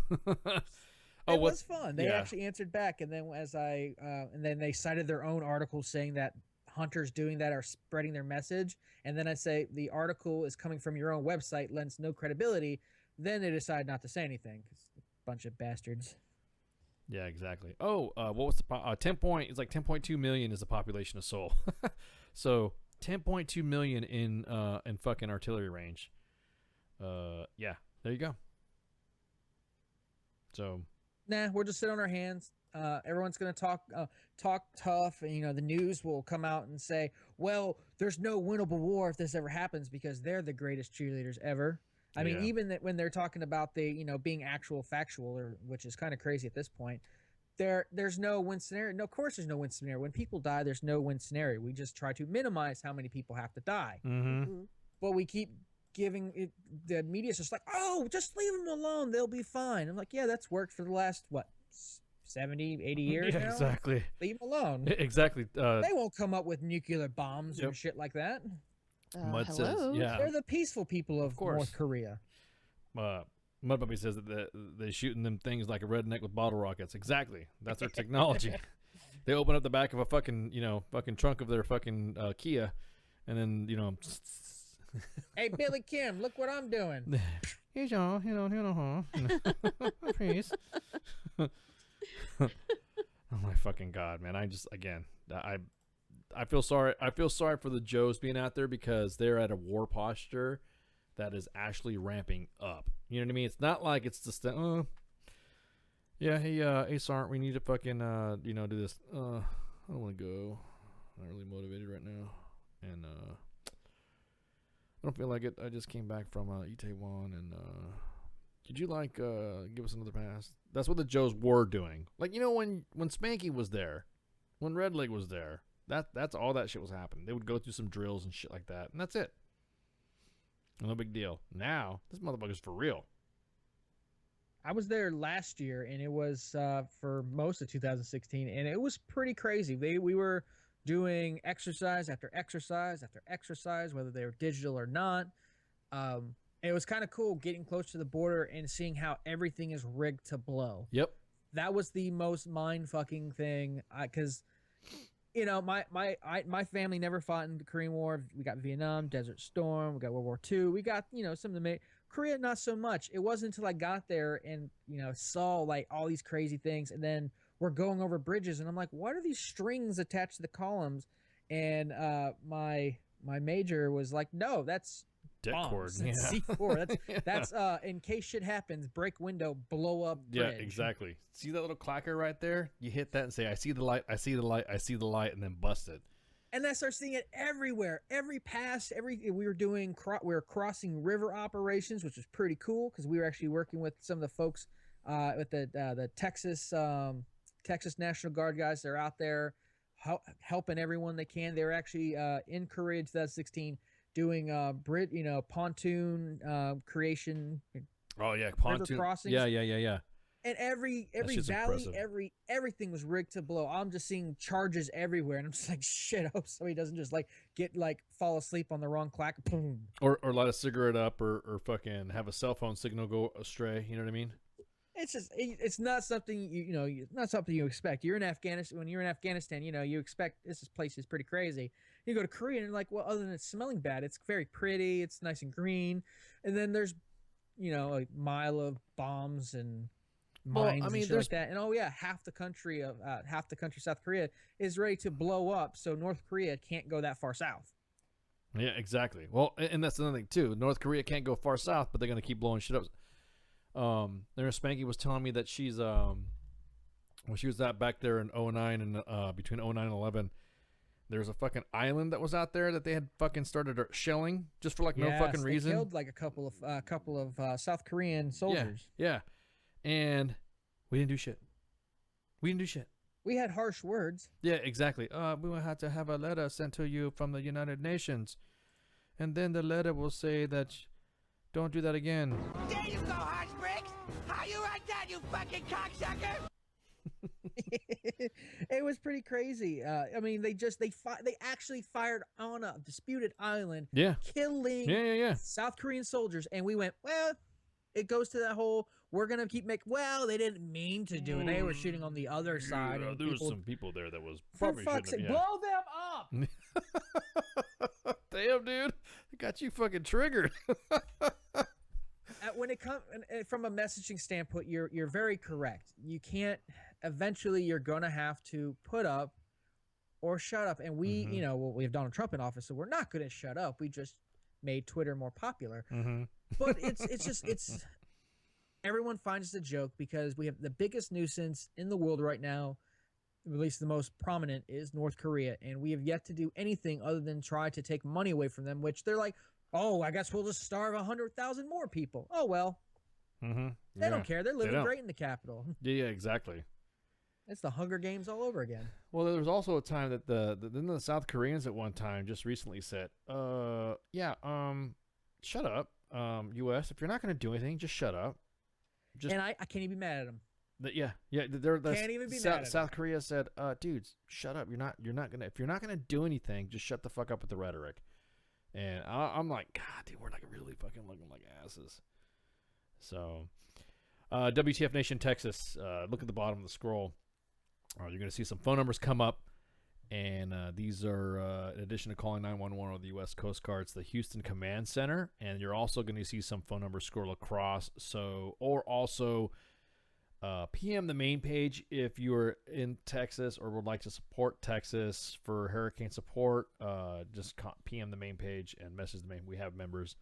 It was fun. They actually answered back, and then and then they cited their own article saying that hunters doing that are spreading their message. And then I say the article is coming from your own website, lends no credibility. Then they decide not to say anything. Bunch of bastards. Yeah, exactly. Oh, what was the it's like 10.2 million is the population of Seoul. So 10.2 million in fucking artillery range. Yeah, there you go. So. Nah, we'll just sit on our hands. Everyone's gonna talk tough, and the news will come out and say, "Well, there's no winnable war if this ever happens," because they're the greatest cheerleaders ever. I mean, even that when they're talking about being actual factual, which is kind of crazy at this point, there's no win scenario. No, of course there's no win scenario. When people die, there's no win scenario. We just try to minimize how many people have to die. Mm-hmm. But we keep giving it, the media's just like, oh, just leave them alone. They'll be fine. I'm like, yeah, that's worked for the last, 70, 80 years now? Exactly. Leave them alone. Exactly. They won't come up with nuclear bombs and shit like that. Mud says, yeah. They're the peaceful people of North Korea. Mud Puppy says that they're shooting them things like a redneck with bottle rockets. Exactly. That's their technology. They open up the back of a fucking trunk of their fucking Kia, and then, Hey, Billy Kim, look what I'm doing. Please. Oh my fucking God, man. I feel sorry. I feel sorry for the Joes being out there because they're at a war posture that is actually ramping up. You know what I mean? It's not like it's just hey, Sergeant, we need to fucking do this. I don't want to go. I'm not really motivated right now, and I don't feel like it. I just came back from Itaewon, and could you give us another pass? That's what the Joes were doing. Like, when Spanky was there, when Red Leg was there, that's all that shit was happening. They would go through some drills and shit like that, and that's it. No big deal. Now this motherfucker's for real. I was there last year, and it was for most of 2016, and it was pretty crazy. We were doing exercise after exercise after exercise, whether they were digital or not. It was kind of cool getting close to the border and seeing how everything is rigged to blow. Yep. That was the most mind-fucking thing, because my family never fought in the Korean War. We got Vietnam, Desert Storm, we got World War II. We got, some of the Korea, not so much. It wasn't until I got there and, saw like all these crazy things, and then we're going over bridges, and I'm like, what are these strings attached to the columns? And my major was like, no, that's det cord. Yeah. C4. That's in case shit happens, break window, blow up bridge. Yeah, exactly. See that little clacker right there? You hit that and say, I see the light, I see the light, I see the light, and then bust it. And I started seeing it everywhere. Every pass, we were crossing river operations, which was pretty cool because we were actually working with some of the folks with the Texas National Guard guys. They're out there helping everyone they can. They were actually in Korea in 2016 doing pontoon creation. Oh yeah, river pontoon. crossings. Yeah. And every shit's valley, impressive. everything was rigged to blow. I'm just seeing charges everywhere, and I'm just like, shit. I hope somebody doesn't just fall asleep on the wrong clack. Boom. Or light a cigarette up, or fucking have a cell phone signal go astray. You know what I mean? It's just it's not something not something you expect. You're in Afghanistan. When you're in Afghanistan, you expect this place is pretty crazy. You go to Korea and you're like, well, other than it's smelling bad, it's very pretty. It's nice and green, and then there's a mile of bombs and mines and shit like that. And half the country South Korea is ready to blow up, so North Korea can't go that far south. Yeah, exactly. Well, and that's another thing too. North Korea can't go far south, but they're gonna keep blowing shit up. There, Spanky was telling me that she's when she was back there in 09 and between 09 and 11, there's a fucking island that was out there that they had fucking started shelling just for no fucking reason. They killed like a couple of South Korean soldiers. Yeah. And we didn't do shit. We had harsh words. Yeah, exactly. We will have to have a letter sent to you from the United Nations, and then the letter will say that don't do that again. There you go, Hot Bricks. How you like that, you fucking cocksucker? It was pretty crazy. I mean, they actually fired on a disputed island. Yeah. Killing South Korean soldiers, and we went, well, it goes to that whole, we're gonna keep they didn't mean to do it. They were shooting on the other side. And there was some people there that was for probably fuck's sake, shouldn't have. blow them up. Damn, dude, I got you fucking triggered. When it comes from a messaging standpoint, you're very correct. You can't. Eventually, you're gonna have to put up or shut up. And we, we have Donald Trump in office, so we're not gonna shut up. We just made Twitter more popular. But it's everyone finds it a joke because we have the biggest nuisance in the world right now, at least the most prominent, is North Korea, and we have yet to do anything other than try to take money away from them, which they're like, oh, I guess we'll just starve 100,000 more people. Oh, well. They don't care. They're living great in the capital. Yeah, exactly. It's the Hunger Games all over again. Well, there was also a time that the South Koreans at one time just recently said, shut up, U.S. If you're not going to do anything, just shut up. And I can't even be mad at them. Can't even be mad at South Korea said, dudes, shut up. If you're not gonna do anything, just shut the fuck up with the rhetoric. And I'm like, God, dude, we're like really fucking looking like asses. So, WTF Nation Texas, look at the bottom of the scroll. You're going to see some phone numbers come up. And these are, in addition to calling 911 or the U.S. Coast Guard, it's the Houston Command Center. And you're also going to see some phone numbers scroll across. Or also PM the main page if you're in Texas or would like to support Texas for hurricane support. Just PM the main page and message the main. We have members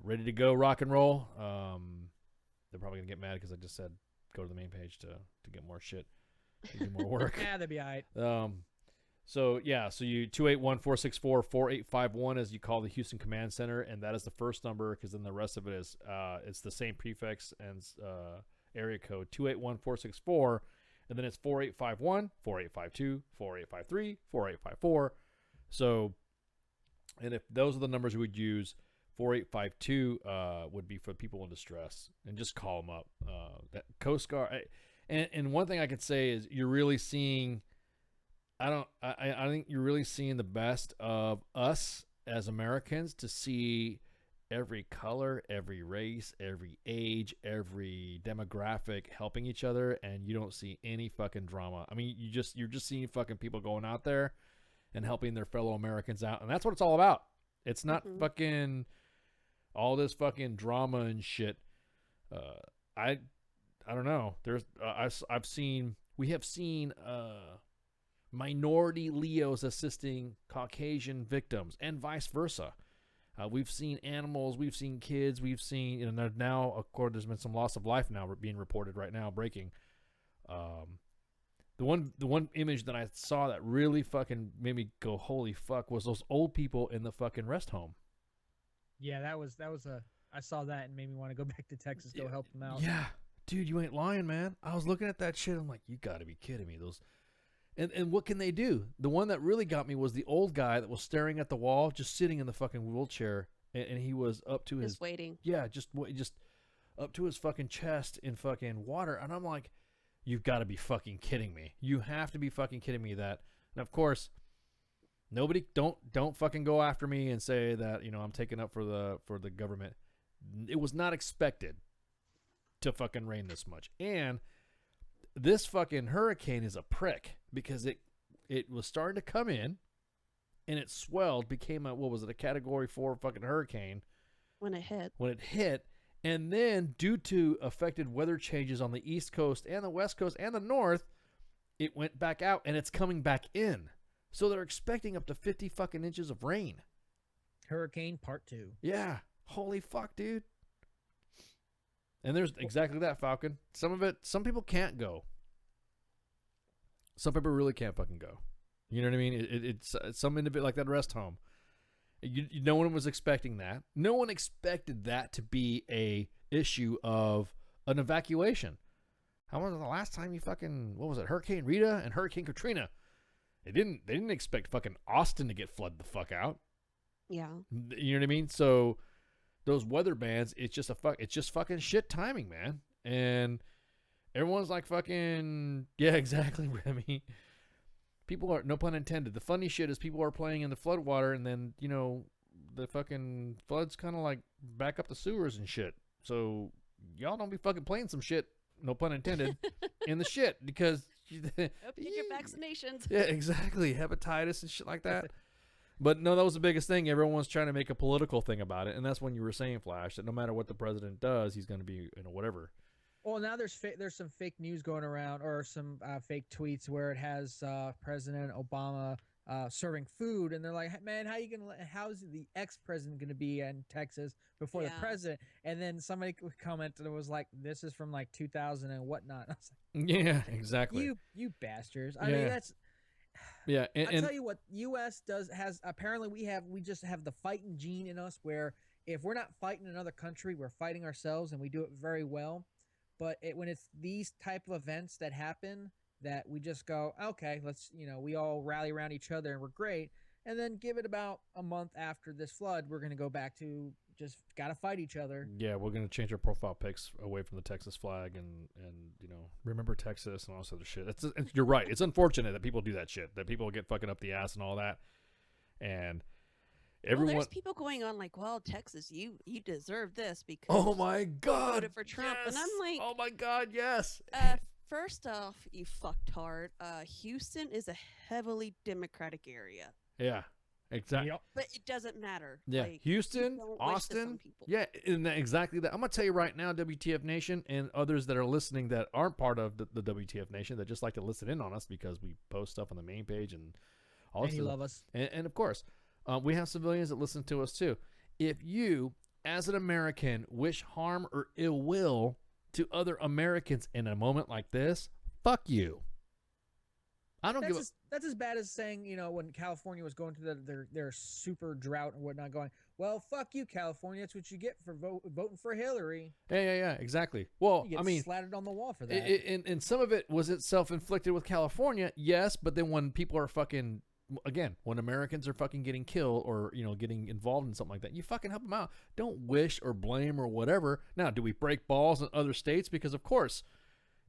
ready to go, rock and roll. They're probably gonna get mad because I just said go to the main page to get more shit, to do more work. Yeah, that'd be all right. So you 281-464-4851 as you call the Houston Command Center, and that is the first number because then the rest of it is it's the same prefix and area code 281-464, and then it's 4851, 4852, 4853, 4854. So, and if those are the numbers we would use, 4852 would be for people in distress, and just call them up. That Coast Guard, and one thing I could say is you're really seeing. I think you're really seeing the best of us as Americans to see every color, every race, every age, every demographic helping each other, and you don't see any fucking drama. I mean, you're just seeing fucking people going out there and helping their fellow Americans out, and that's what it's all about. It's not fucking all this fucking drama and shit. I don't know. We have seen minority Leos assisting Caucasian victims and vice versa. We've seen animals, we've seen kids, we've seen, now, of course, there's been some loss of life now being reported right now, breaking. The one image that I saw that really fucking made me go, holy fuck, was those old people in the fucking rest home. Yeah, I saw that and made me want to go back to Texas, go help them out. Yeah, dude, you ain't lying, man. I was looking at that shit, I'm like, you gotta be kidding me. And what can they do? The one that really got me was the old guy that was staring at the wall, just sitting in the fucking wheelchair, and he was up to his waiting. Yeah, just up to his fucking chest in fucking water, and I'm like, you've got to be fucking kidding me. You have to be fucking kidding me that. And of course, nobody don't fucking go after me and say that, I'm taking up for the government. It was not expected to fucking rain this much. And this fucking hurricane is a prick because it was starting to come in and it swelled, became a Category 4 fucking hurricane when it hit. And then due to affected weather changes on the East Coast and the West Coast and the North, it went back out and it's coming back in. So they're expecting up to 50 fucking inches of rain. Hurricane Part 2. Yeah. Holy fuck, dude. And there's exactly that, Falcon. Some people can't go. Some people really can't fucking go. You know what I mean? It's some individual like that rest home. No one was expecting that. No one expected that to be a issue of an evacuation. How was it the last time Hurricane Rita and Hurricane Katrina? They didn't expect fucking Austin to get flooded the fuck out. Yeah. You know what I mean? So those weather bands, it's just fucking shit timing, man. And everyone's like fucking, yeah, exactly, Remy. People are, no pun intended. The funny shit is people are playing in the floodwater and then, the fucking floods kind of like back up the sewers and shit. So y'all don't be fucking playing some shit, no pun intended, in the shit because Hope you get vaccinations. Yeah, exactly. Hepatitis and shit like that. But no, that was the biggest thing. Everyone's trying to make a political thing about it, and that's when you were saying, Flash, that no matter what the president does, he's going to be, whatever. Well, now there's some fake news going around, or some fake tweets where it has President Obama serving food, and they're like, "Man, how's the ex-president gonna be in Texas before the president?" And then somebody commented, it was like, "This is from like 2000 and whatnot." I was like, yeah, exactly. You bastards. I mean, that's. Yeah, I tell you what, U.S. has apparently we just have the fighting gene in us where if we're not fighting another country, we're fighting ourselves, and we do it very well. But when it's these type of events that happen, that we just go, okay, let's we all rally around each other and we're great, and then give it about a month after this flood, we're gonna go back to just gotta fight each other. Yeah, we're gonna change our profile pics away from the Texas flag and remember Texas and all this other shit. You're right. It's unfortunate that people do that shit. That people get fucking up the ass and all that. And everyone, there's people going on like, well, Texas, you deserve this because oh my god, you voted for Trump, yes. And I'm like, oh my god, yes. First off, you fucked hard. Houston is a heavily Democratic area. Yeah. Exactly. Yep. But it doesn't matter. Yeah, like, Houston, Austin. Yeah, and exactly that. I'm going to tell you right now, WTF Nation and others that are listening that aren't part of the WTF Nation that just like to listen in on us because we post stuff on the main page and all this and you stuff. love us. And of course, we have civilians that listen to us too. If you, as an American, wish harm or ill will to other Americans in a moment like this, fuck you. I don't give a... That's as bad as saying, when California was going through their super drought and whatnot, going, well, fuck you, California. That's what you get for voting for Hillary. Yeah, exactly. Well, you get slatted on the wall for that. And some of it, was it self-inflicted with California? Yes, but then when people are fucking, again, when Americans are fucking getting killed or, getting involved in something like that, you fucking help them out. Don't wish or blame or whatever. Now, do we break balls in other states? Because, of course,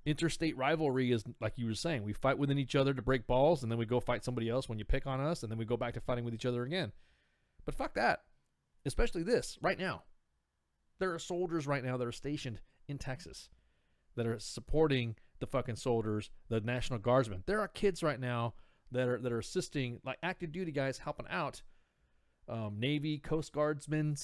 interstate rivalry is, like you were saying, we fight within each other to break balls, and then we go fight somebody else when you pick on us, and then we go back to fighting with each other again. But fuck that. Especially this, right now. There are soldiers right now that are stationed in Texas that are supporting the fucking soldiers, the National Guardsmen. There are kids right now that are assisting, like active duty guys helping out Navy, Coast Guardsmen.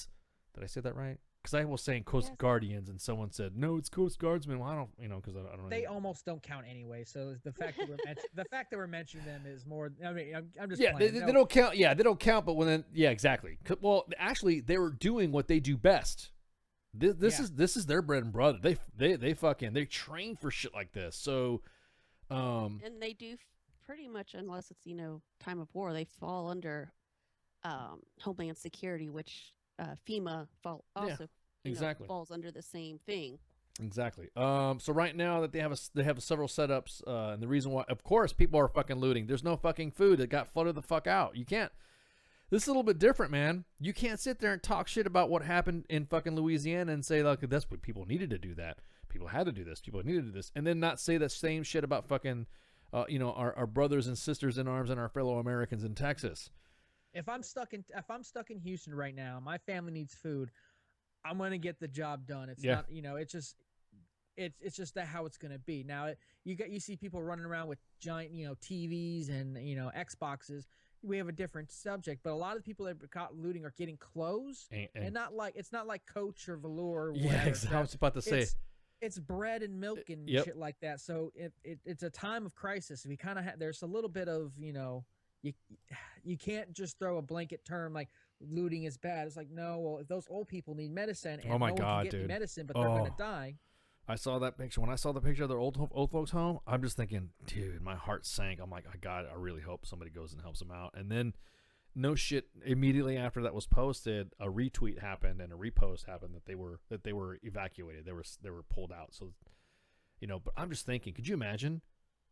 Did I say that right? Because I was saying Coast Guardians, and someone said, no, it's Coast Guardsmen. Well, I don't, because I don't know. They almost don't count anyway, so the fact that we're mentioning them is more. I mean, I'm just they don't count. Yeah, they don't count. But exactly. Well, actually, they were doing what they do best. This is their bread and butter. They train for shit like this. So, and they do pretty much, unless it's time of war, they fall under Homeland Security, which FEMA falls under the same thing. Exactly. So right now that they have several setups, and the reason why, of course, people are fucking looting. There's no fucking food. It got flooded the fuck out. You can't. This is a little bit different, man. You can't sit there and talk shit about what happened in fucking Louisiana and say, like, that's what people needed to do that. People had to do this. People needed to do this. And then not say that same shit about fucking, our brothers and sisters in arms and our fellow Americans in Texas. If I'm stuck in Houston right now, my family needs food. I'm gonna get the job done. It's not, it's just that how it's gonna be. Now you see people running around with giant, TVs and Xboxes. We have a different subject, but a lot of the people that are caught looting are getting clothes, and not like it's not like Coach or Velour. Or whatever. Yeah, exactly. I was about to say it's bread and milk and shit like that. So it's a time of crisis. We kind of there's a little bit of you can't just throw a blanket term like looting is bad. It's like, no, well, if those old people need medicine and oh my no God, one can get dude. medicine, but they're gonna die. I saw that picture. When I saw the picture of their old folks home, I'm just thinking, dude, my heart sank. I'm like, God, I really hope somebody goes and helps them out. And then, no shit, immediately after that was posted, a retweet happened and a repost happened that they were evacuated. They were pulled out. So, but I'm just thinking, could you imagine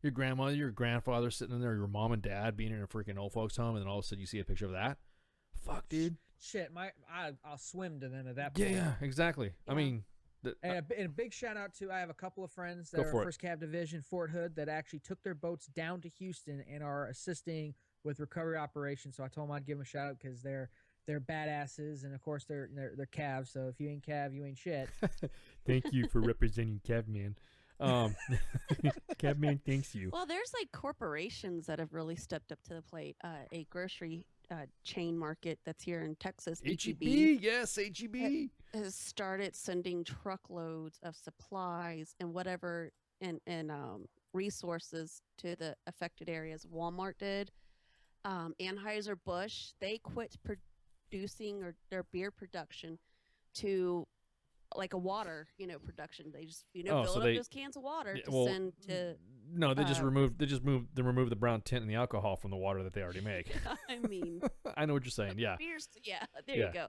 your grandmother, your grandfather sitting in there, your mom and dad being in a freaking old folks home, and then all of a sudden you see a picture of that? Fuck, dude. Shit, I'll swim to them at that point. Yeah, exactly. Yeah. I mean. And a big shout out to, I have a couple of friends that are 1st Cav Division, Fort Hood, that actually took their boats down to Houston and are assisting with recovery operations. So I told them I'd give them a shout out because they're badasses, and of course they're Cavs. So if you ain't Cav, you ain't shit. Thank you for representing Cavman. Cavman thanks you. Well, there's like corporations that have really stepped up to the plate. A grocery chain market that's here in Texas, H-E-B, yes, H-E-B, has started sending truckloads of supplies and whatever and resources to the affected areas. Walmart did. Anheuser-Busch, they quit producing their beer production to like a water, production. They just, fill up those cans of water to send to. No, they just remove the brown tint and the alcohol from the water that they already make. I mean, I know what you're saying. Yeah. Beers, there you go.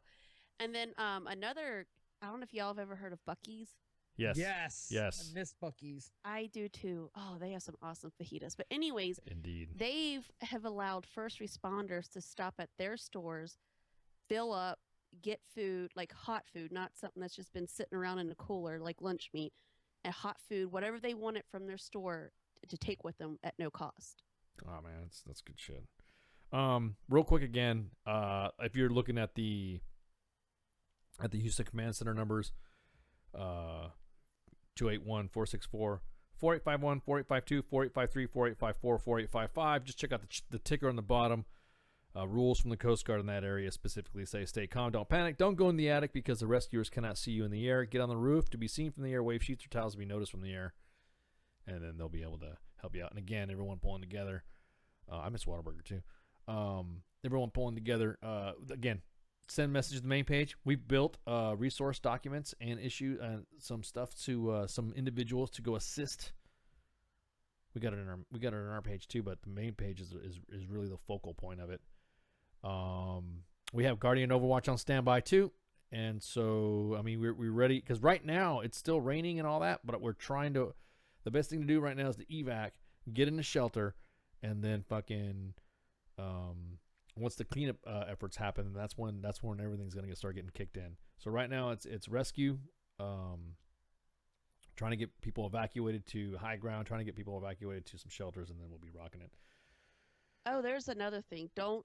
And then another, I don't know if y'all have ever heard of Buc-ee's. Yes. I miss Buc-ee's. I do too. Oh, they have some awesome fajitas. But anyways, indeed, they have allowed first responders to stop at their stores, fill up, get food, like hot food, not something that's just been sitting around in a cooler like lunch meat, and hot food, whatever they wanted from their store to take with them at no cost. Oh man, that's good shit. Real quick again, if you're looking at the Houston Command Center numbers, 281-464-4851, 4852, 4853, 4854, 4855. Just check out the ticker on the bottom. Rules from the Coast Guard in that area specifically say stay calm, don't panic, don't go in the attic because the rescuers cannot see you in the air. Get on the roof to be seen from the air. Wave sheets or towels to be noticed from the air, and then they'll be able to help you out. And again, everyone pulling together. I miss Whataburger too. Everyone pulling together. Again, send messages to the main page. We've built resource documents and issue some stuff to some individuals to go assist. We got it in our page too, but the main page is really the focal point of it. We have Guardian Overwatch on standby too, and so I mean we're ready because right now it's still raining and all that, but we're trying to. The best thing to do right now is to evac, get in the shelter, and then fucking once the cleanup efforts happen, that's when everything's gonna start getting kicked in. So right now it's rescue, trying to get people evacuated to high ground, trying to get people evacuated to some shelters, and then we'll be rocking it. Oh, there's another thing. Don't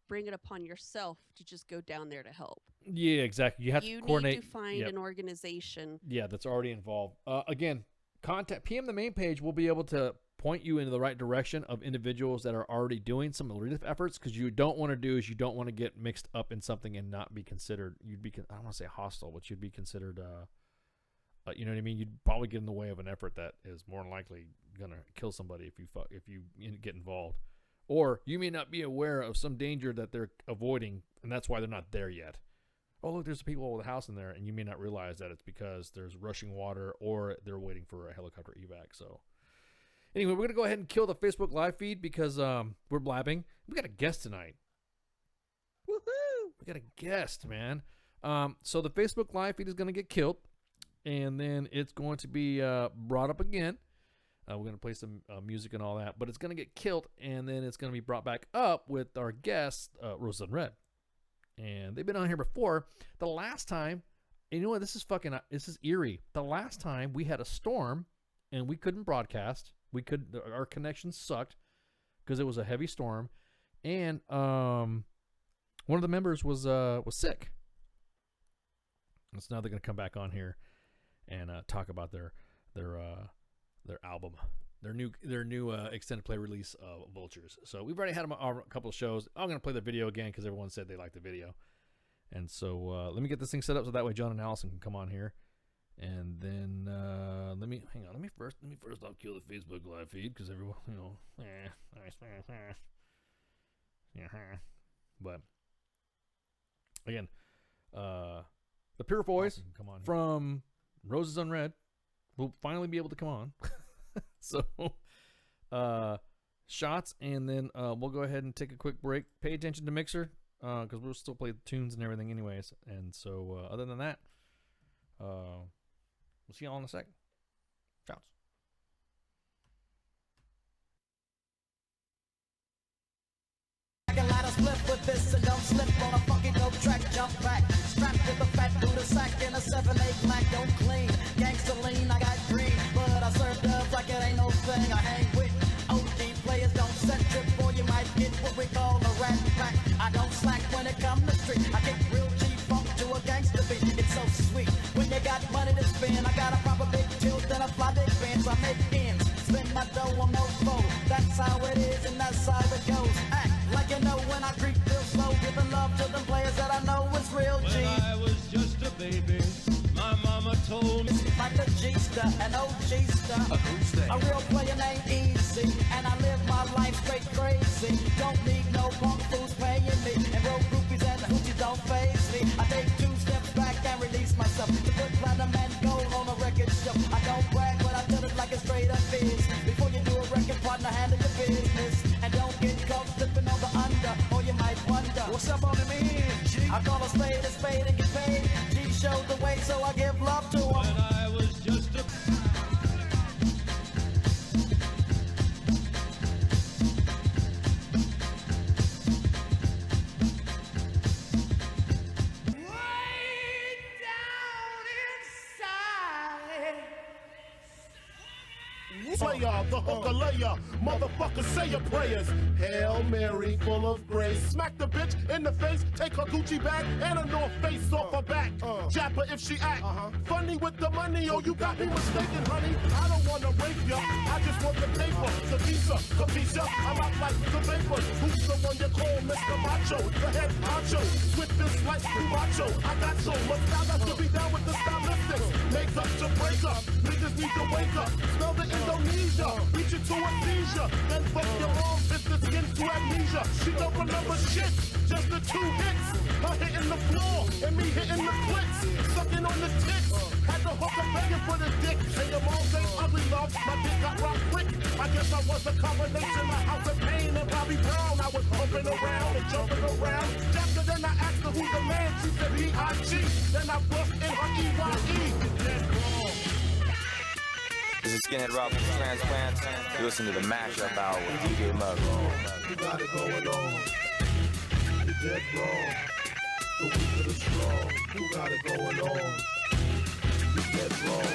bring it upon yourself to just go down there to help. Yeah, exactly. You have to coordinate. You need to find an organization. Yeah, that's already involved. Again, contact PM the main page. We'll be able to point you into the right direction of individuals that are already doing some relief efforts, because you don't want to get mixed up in something and not be considered. I don't want to say hostile, but you'd be considered. You know what I mean? You'd probably get in the way of an effort that is more than likely gonna kill somebody if you get involved. Or you may not be aware of some danger that they're avoiding, and that's why they're not there yet. Oh, look, there's people with a house in there, and you may not realize that it's because there's rushing water or they're waiting for a helicopter evac. So anyway, we're going to go ahead and kill the Facebook live feed because we're blabbing. We got a guest tonight. Woohoo! We got a guest, man. So the Facebook live feed is going to get killed. and then it's going to be brought up again. We're going to play some music and all that, but it's going to get killed, and then it's going to be brought back up with our guest, Roses on Red. And they've been on here before. The last time, you know what? This is eerie. The last time we had a storm, and we couldn't broadcast. Our connection sucked because it was a heavy storm, and one of the members was sick. And so now they're going to come back on here and talk about their album, their new extended play release of Vultures. So we've already had them on a couple of shows. I'm going to play the video again because everyone said they liked the video. And so let me get this thing set up so that way John and Allison can come on here. And then let me first I'll kill the Facebook live feed because everyone, but again, the Pure Voice from Roses on Red will finally be able to come on. So shots, and then we'll go ahead and take a quick break. Pay attention to Mixer because we'll still play the tunes and everything anyways. And so other than that, we'll see y'all in a second. Shots. Split with this and don't slip on a funky dope track, jump back. Strapped with a fat Buddha sack and a 7/8 Mac, don't clean. Gangsta lean, I got green, but I serve dubs like it ain't no thing. I hang with OG players, don't set trip, or you might get what we call a rat pack. I don't slack when it come to street. I kick real G-funk to a gangsta beat. It's so sweet when you got money to spend. I got a proper big tilt and a fly big bands. I make ends, spend my dough on no foe. That's how it is and that's how it goes. Act like you know when I creep real slow, giving love to them players that I know is real G. When I was just a baby, my mama told me like a G-star, an OG star, a real player named Easy, and I live my life straight crazy. Don't need no punk fools paying me, and road groupies and hoochies don't faze me. I take 2 steps back and release myself to put platinum and gold on a record show. I don't brag, but I tell it like it's straight up is. Before you do a record, partner, handle your business, and don't get caught slipping on the under, or you might wonder what's up on them ends. I call a spade and get paid. G showed the way, so I give love to him. when I was just a Slayer, the hooker layer, motherfucker say your prayers. Hail Mary, full of grace. Smack the bitch in the face, take her Gucci bag and a North Face off her back. Jap her if she act funny with the money. Oh, you got me mistaken, honey. I don't wanna rape ya, I just want the paper, the visa, capisha. I'm out like the vapor. Who's the one you call Mr. Macho? The head macho, with this like macho. I got so much style, got to be down with the stylistics. Make up to break up, niggas need to wake up. Smell the Indonesia, reach it to a seizure. Then fuck your arm, hit the skin to amnesia. She don't remember shit, just the 2 hits. Her hitting the floor, and me hitting the clits. Sucking on the tits, had the hooker begging for the dick. And your mom ain't ugly, love, my dick got rocked quick. I guess I was a combination of House of Pain and Bobby Brown. I was humping around and jumping around. After then I asked her who's the man, she said B.I.G. Then I bust in her E.Y.E. Dead wrong. This is Skinhead Rock from Transplant. You listen to the mashup hour with DJ Mugg. You got it going on. You're dead wrong. The weak of the strong. You got it going on. You're dead wrong.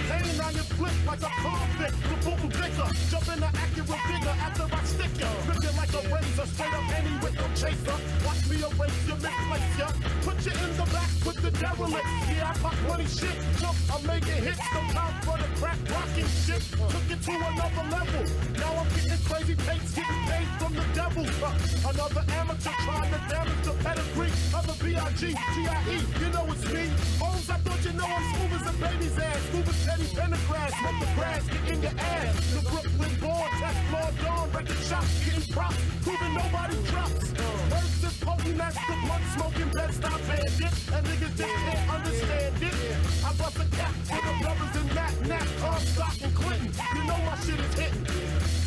Pain on your flip like a convict. The full vicar. Jump in the accurate figure after I stick ya. Rip you like a razor. Straight up any with no chaser. Watch me erase you, misplace ya. Put you in the back with the derelict. Yeah, I pop money shit. Jump, I'm making hits. Sometimes for the crack rocking shit. Took it to another level. Now I'm getting crazy pace. Getting paid from the devil. Another amateur trying to damage the pedigree of the B.I.G. G.I.E. You know it's me. Holmes, I thought you know I'm smooth as a baby's ass. Smooth as Teddy Pendergrass. Smoke the grass, get in your ass. The Brooklyn born, test floor dawn. Record shop, getting props. Proving nobody drops. Words is potent, that's the blunt smoking bed stop bandit. And niggas just can't understand it. I bust a cap for the brothers in Nat, Comstock and Clinton. You know my shit is hitting.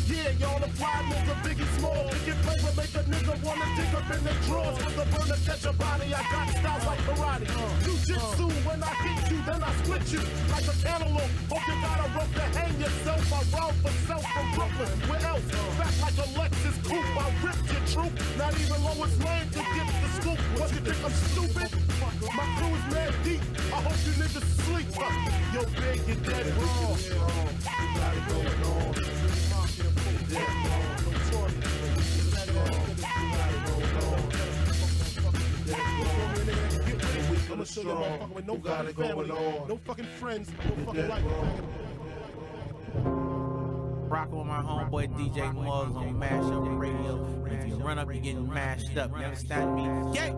Yeah, y'all, the fly nigga, Biggie Small. Get paper, make a nigga wanna dig up in their drawers. With the burner, catch a body, I got styles like karate. Jiu-jitsu, when I hit you, then I split you. Like a cantaloupe, hope you got a rope to hang yourself. I round for self from Brooklyn, where else? Back like a Lexus coupe, I ripped your troop. Not even Lois Lane could get the scoop. What, you think I'm stupid? My crew is mad deep, I hope you niggas sleep. Yo, big, you're dead wrong. You got it going on. I'ma show you motherfucker with no fucking family, no fucking friends, no fucking life. Rockin' with my homeboy DJ Muggs on Mashup Radio. And if you run up, you're getting mashed up. You understand me? Yeah.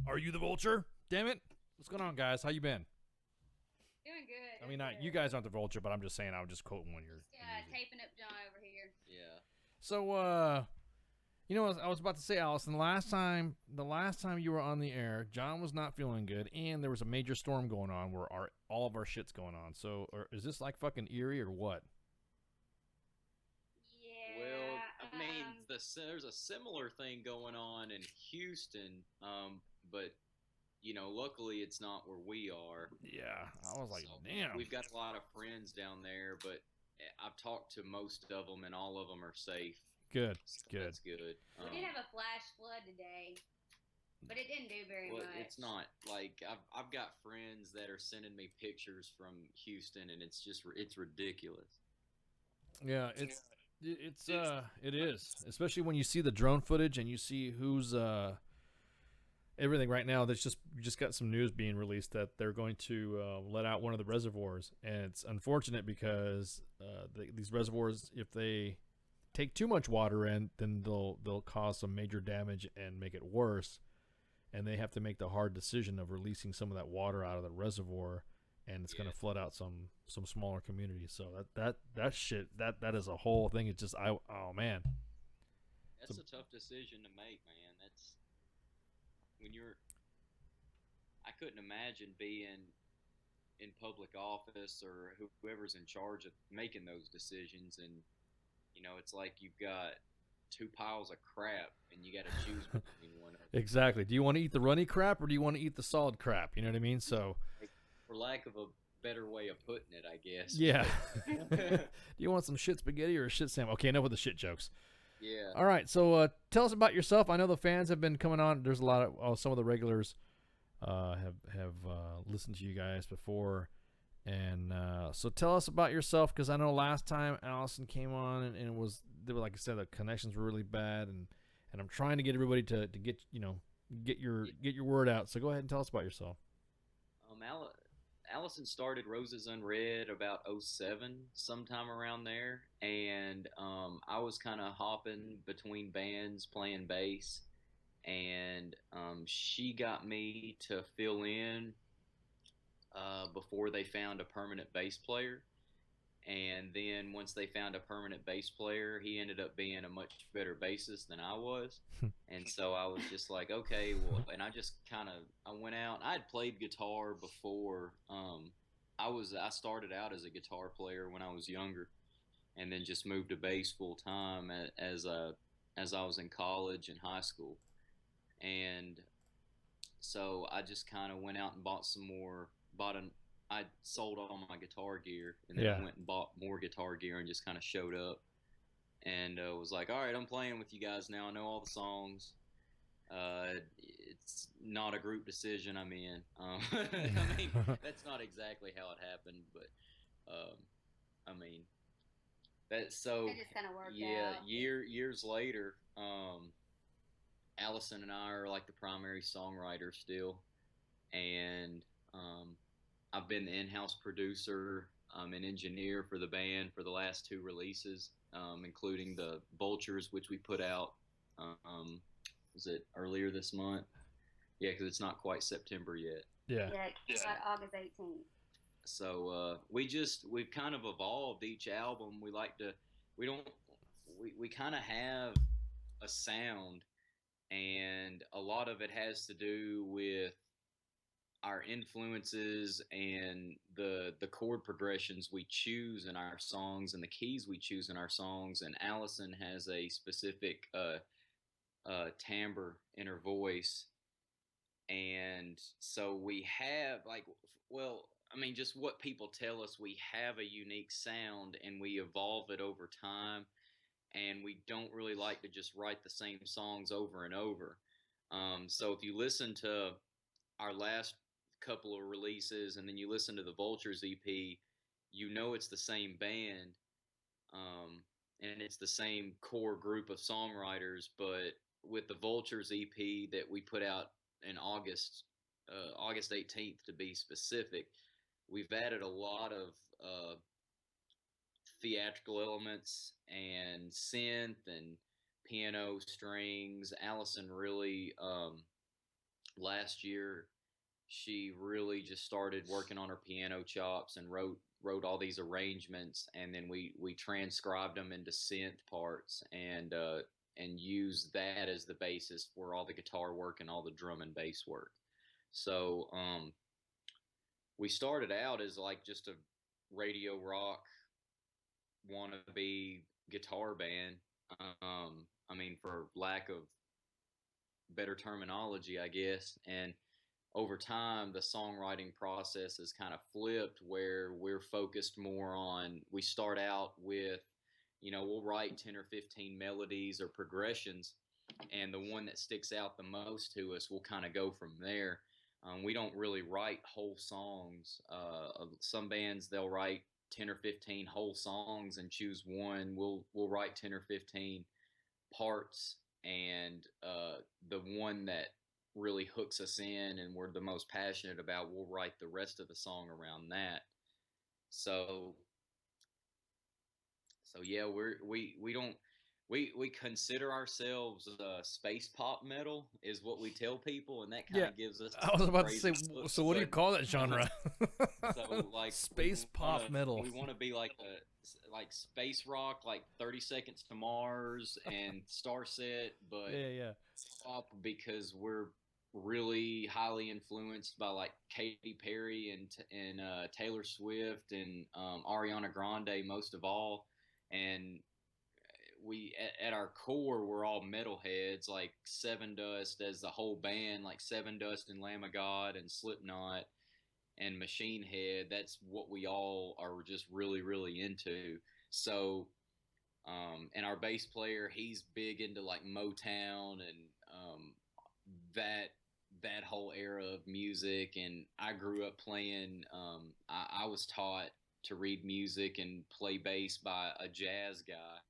Are you the vulture? Damn it! What's going on, guys? How you been? Doing good. I mean, you guys aren't the vulture, but I'm just saying. I'm just quoting one of your. Taping up John over here. Yeah. So, you know, I was about to say, Allison. The last time you were on the air, John was not feeling good, and there was a major storm going on where all of our shit's going on. So, is this like fucking Erie or what? Yeah. Well, I mean, there's a similar thing going on in Houston, but you know, luckily it's not where we are. Yeah, I was like, damn. We've got a lot of friends down there, but I've talked to most of them, and all of them are safe. Good, so good. That's good. We did have a flash flood today, but it didn't do very much. It's not like I've got friends that are sending me pictures from Houston, and it's ridiculous. Yeah, it is, especially when you see the drone footage and you see who's everything right now. That's just got some news being released that they're going to let out one of the reservoirs, and it's unfortunate because these reservoirs, if they take too much water in, then they'll cause some major damage and make it worse, and they have to make the hard decision of releasing some of that water out of the reservoir, and it's going to flood out some smaller communities. So that shit that is a whole thing. It's just oh man, that's a tough decision to make, man. That's when I couldn't imagine being in public office or whoever's in charge of making those decisions, and you know, it's like you've got two piles of crap and you got to choose between one of them. Exactly. Do you want to eat the runny crap or do you want to eat the solid crap? You know what I mean? So, for lack of a better way of putting it, I guess. Yeah. Do you want some shit spaghetti or a shit sandwich? Okay, enough with the shit jokes. Yeah. All right. So tell us about yourself. I know the fans have been coming on. There's a lot of some of the regulars have listened to you guys before. And so tell us about yourself, because I know last time Allison came on and it was, like I said, the connections were really bad, and I'm trying to get everybody to get your word out. So go ahead and tell us about yourself. Allison started Roses Unread about 07, sometime around there, and I was kind of hopping between bands playing bass, and she got me to fill in before they found a permanent bass player. And then once they found a permanent bass player, he ended up being a much better bassist than I was. And so I was just like, okay, well, and I just I went out. I had played guitar before. I started out as a guitar player when I was younger, and then just moved to bass full time as I was in college and high school. And so I just kind of went out and I sold all my guitar gear, and then I went and bought more guitar gear and just kind of showed up and was like, all right, I'm playing with you guys now. I know all the songs. It's not a group decision I'm in. I mean, that's not exactly how it happened, but I mean, that so It just kind of worked out. Years later, Allison and I are like the primary songwriters still, and I've been the in-house producer and engineer for the band for the last two releases, including the Vultures, which we put out, was it earlier this month? Yeah, because it's not quite September yet. Yeah. Yeah, about August 18th. So we've kind of evolved each album. We kind of have a sound, and a lot of it has to do with our influences and the chord progressions we choose in our songs and the keys we choose in our songs. And Allison has a specific timbre in her voice, and so we have just what people tell us, we have a unique sound and we evolve it over time, and we don't really like to just write the same songs over and over. So if you listen to our last couple of releases and then you listen to the Vultures EP, you know it's the same band, and it's the same core group of songwriters. But with the Vultures EP that we put out in August 18th to be specific, we've added a lot of theatrical elements and synth and piano strings. Allison really last year, she really just started working on her piano chops and wrote all these arrangements, and then we transcribed them into synth parts and used that as the basis for all the guitar work and all the drum and bass work. So we started out as like just a radio rock wannabe guitar band. I mean, for lack of better terminology, I guess. And over time, the songwriting process has kind of flipped where we're focused more on, we start out with, we'll write 10 or 15 melodies or progressions, and the one that sticks out the most to us, we'll kind of go from there. We don't really write whole songs. Some bands, they'll write 10 or 15 whole songs and choose one. We'll write 10 or 15 parts, and the one that really hooks us in and we're the most passionate about, we'll write the rest of the song around that. So yeah, we consider ourselves space pop metal is what we tell people, and that kind of gives us. I was about to say. look, So what do you call that genre? So like space pop metal. We want to be like space rock, like 30 Seconds to Mars and Starset, but yeah. Pop, because we're really highly influenced by like Katy Perry and Taylor Swift and Ariana Grande most of all, and we at our core we're all metalheads, like Seven Dust as the whole band, like Seven Dust and Lamb of God and Slipknot and Machine Head. That's what we all are just really really into. So and our bass player, he's big into like Motown and that whole era of music. And I grew up playing, I was taught to read music and play bass by a jazz guy.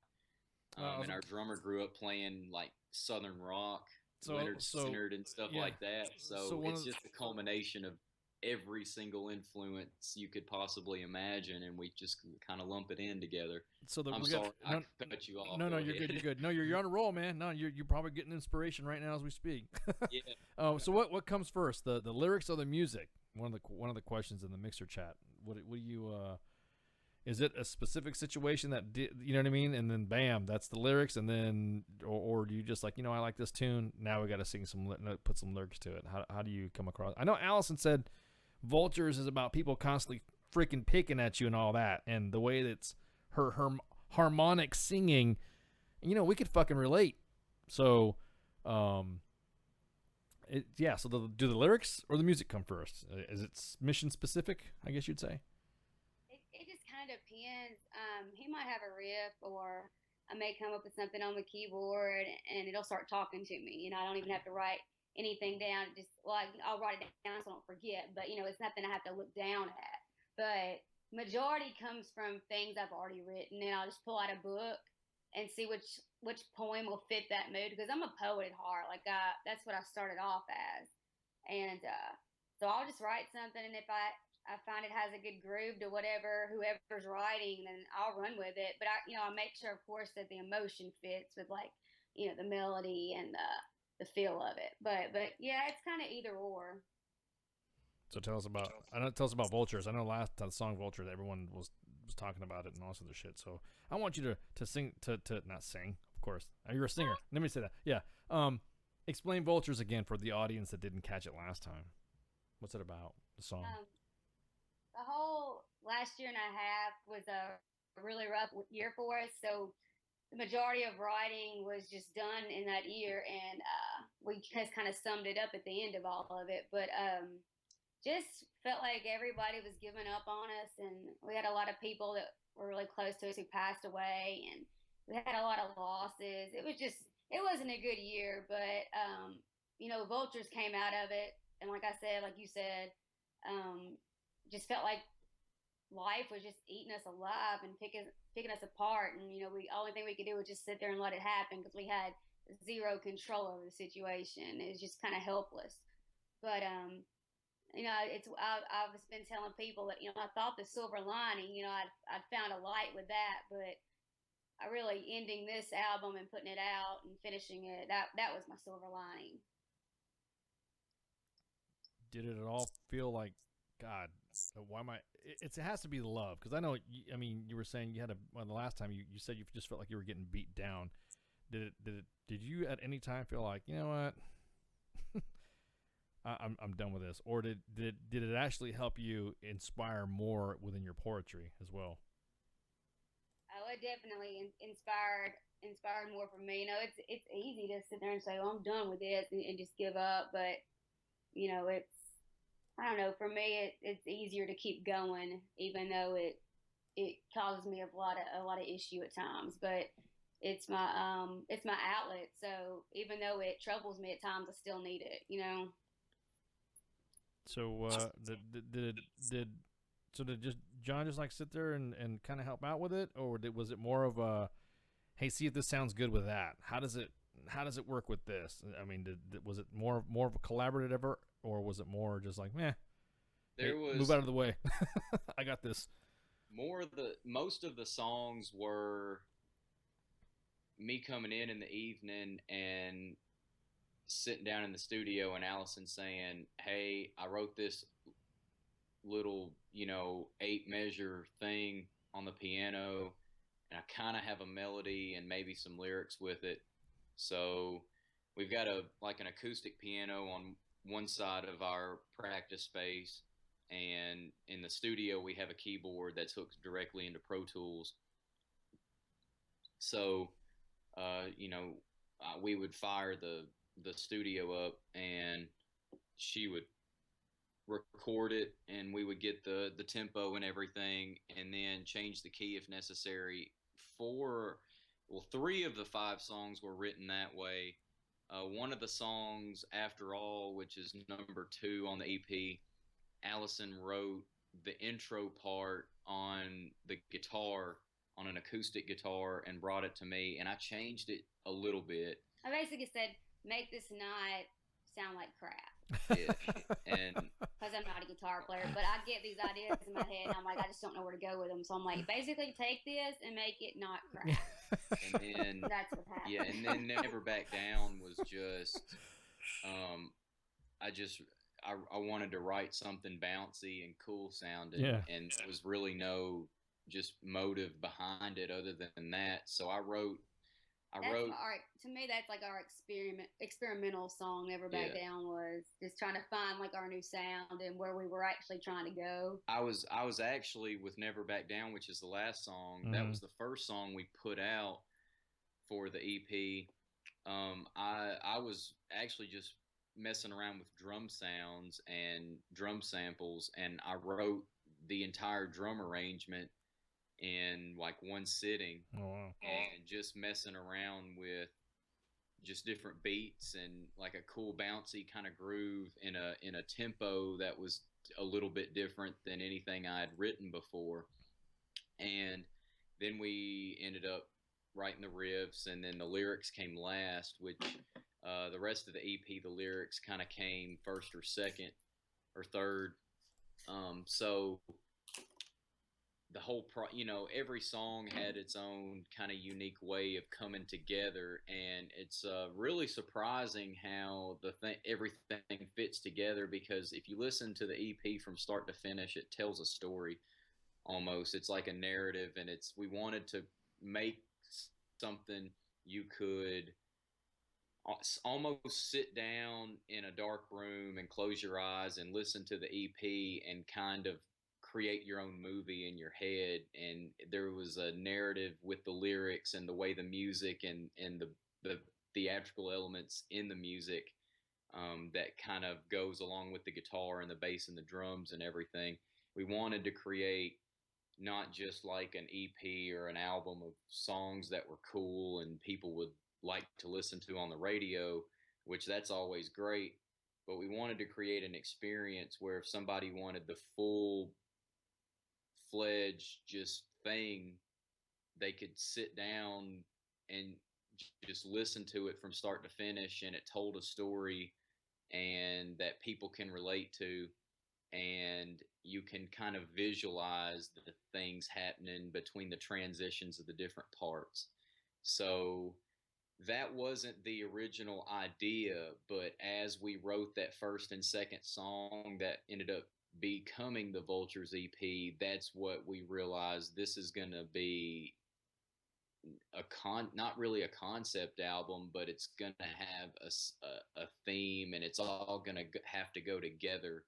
And our drummer grew up playing like Southern rock, Leonard Skinner and stuff like that. So it's just a culmination of every single influence you could possibly imagine, and we just kind of lump it in together. So I'm sorry, I cut you off. No, you're good. You're good. No, you're on a roll, man. No, you're probably getting inspiration right now as we speak. Yeah. So what comes first, the lyrics or the music? One of the questions in the mixer chat. What do you? Is it a specific situation that you know what I mean? And then bam, that's the lyrics, and then or do you just like, I like this tune. Now we got to sing put some lyrics to it. How do you come across? I know Allison said Vultures is about people constantly freaking picking at you and all that, and the way that's her harmonic singing, we could fucking relate. So, so do the lyrics or the music come first? Is it mission specific, I guess you'd say? It just kind of depends. He might have a riff, or I may come up with something on the keyboard and it'll start talking to me. I don't even have to write anything down. Just like I'll write it down so I don't forget, but it's nothing I have to look down at. But majority comes from things I've already written, and I'll just pull out a book and see which poem will fit that mood, because I'm a poet at heart. Like that's what I started off as, and so I'll just write something, and if I find it has a good groove to whoever's writing, then I'll run with it. But I make sure, of course, that the emotion fits with like the melody and the feel of it. But yeah, it's kind of either or. So tell us about Vultures. I know the song Vultures, everyone was talking about it and all this other shit. So I want you to sing to not sing, of course. You're a singer. Let me say that. Yeah. Explain Vultures again for the audience that didn't catch it last time. What's it about? The song. The whole last year and a half was a really rough year for us. So the majority of writing was just done in that year, and we just kind of summed it up at the end of all of it. But just felt like everybody was giving up on us, and we had a lot of people that were really close to us who passed away, and we had a lot of losses. It wasn't a good year, but Vultures came out of it, and like I said, like you said, just felt like life was just eating us alive and picking us apart, and the only thing we could do was just sit there and let it happen, because we had zero control over the situation. It was just kind of helpless. But I've been telling people that I thought the silver lining, I'd found a light with that, but I really ending this album and putting it out and finishing it, that was my silver lining. did it at all feel like, God, why am I? It has to be the love, because I know. I mean, you were saying you had the last time you said you just felt like you were getting beat down. Did you at any time feel like, you know what, I'm done with this, or did it actually help you inspire more within your poetry as well? Oh, it definitely inspired more for me. You know, it's easy to sit there and say, "Oh, I'm done with this," and just give up. But you know, I don't know. For me, it's easier to keep going, even though it causes me a lot of issue at times. But it's my outlet. So even though it troubles me at times, I still need it. You know. So did just John just like sit there and kind of help out with it, or was it more of a, hey, see if this sounds good with that? How does it work with this? I mean, was it more of a collaborative effort, or was it more just like, meh, move out of the way, I got this? Most of the songs were me coming in the evening and sitting down in the studio and Allison saying, "Hey, I wrote this little, 8-measure thing on the piano, and I kind of have a melody and maybe some lyrics with it." So we've got an acoustic piano on one side of our practice space, and in the studio we have a keyboard that's hooked directly into Pro Tools. So, we would fire the studio up, and she would record it, and we would get the tempo and everything, and then change the key if necessary. Three of the 5 songs were written that way. One of the songs, After All, which is number 2 on the EP, Allison wrote the intro part on the guitar, on an acoustic guitar, and brought it to me, and I changed it a little bit. I basically said, make this not sound like crap. Yeah, and because I'm not a guitar player, but I get these ideas in my head, and I'm like, I just don't know where to go with them. So I'm like, basically, take this and make it not crap. and then That's what happened. yeah, and then Never Back Down was just, I wanted to write something bouncy and cool sounding, Yeah. and there was really no just motive behind it other than that. So I wrote. To me, that's like our experimental song. Never Back Down was just trying to find like our new sound and where we were actually trying to go. I was actually with Never Back Down, which is the last song. That was the first song we put out for the EP. I was actually just messing around with drum sounds and drum samples, and I wrote the entire drum arrangement in like one sitting. Oh, wow. And just messing around with just different beats and like a cool bouncy kind of groove in a tempo that was a little bit different than anything I had written before. And then we ended up writing the riffs, and then the lyrics came last, which the rest of the EP, the lyrics kind of came first or second or third. So the whole every song had its own kind of unique way of coming together, and it's really surprising how everything fits together, because if you listen to the EP from start to finish, it tells a story almost. It's like a narrative, and we wanted to make something you could almost sit down in a dark room and close your eyes and listen to the EP and kind of create your own movie in your head. And there was a narrative with the lyrics and the way the music and the theatrical elements in the music that kind of goes along with the guitar and the bass and the drums and everything. We wanted to create not just like an EP or an album of songs that were cool and people would like to listen to on the radio, which that's always great, but we wanted to create an experience where if somebody wanted the full-fledged just thing, they could sit down and just listen to it from start to finish, and it told a story and that people can relate to, and you can kind of visualize the things happening between the transitions of the different parts. So that wasn't the original idea, but as we wrote that first and second song that ended up becoming the Vultures EP, that's what we realized this is going to be not really a concept album, but it's going to have a theme, and it's all going to have to go together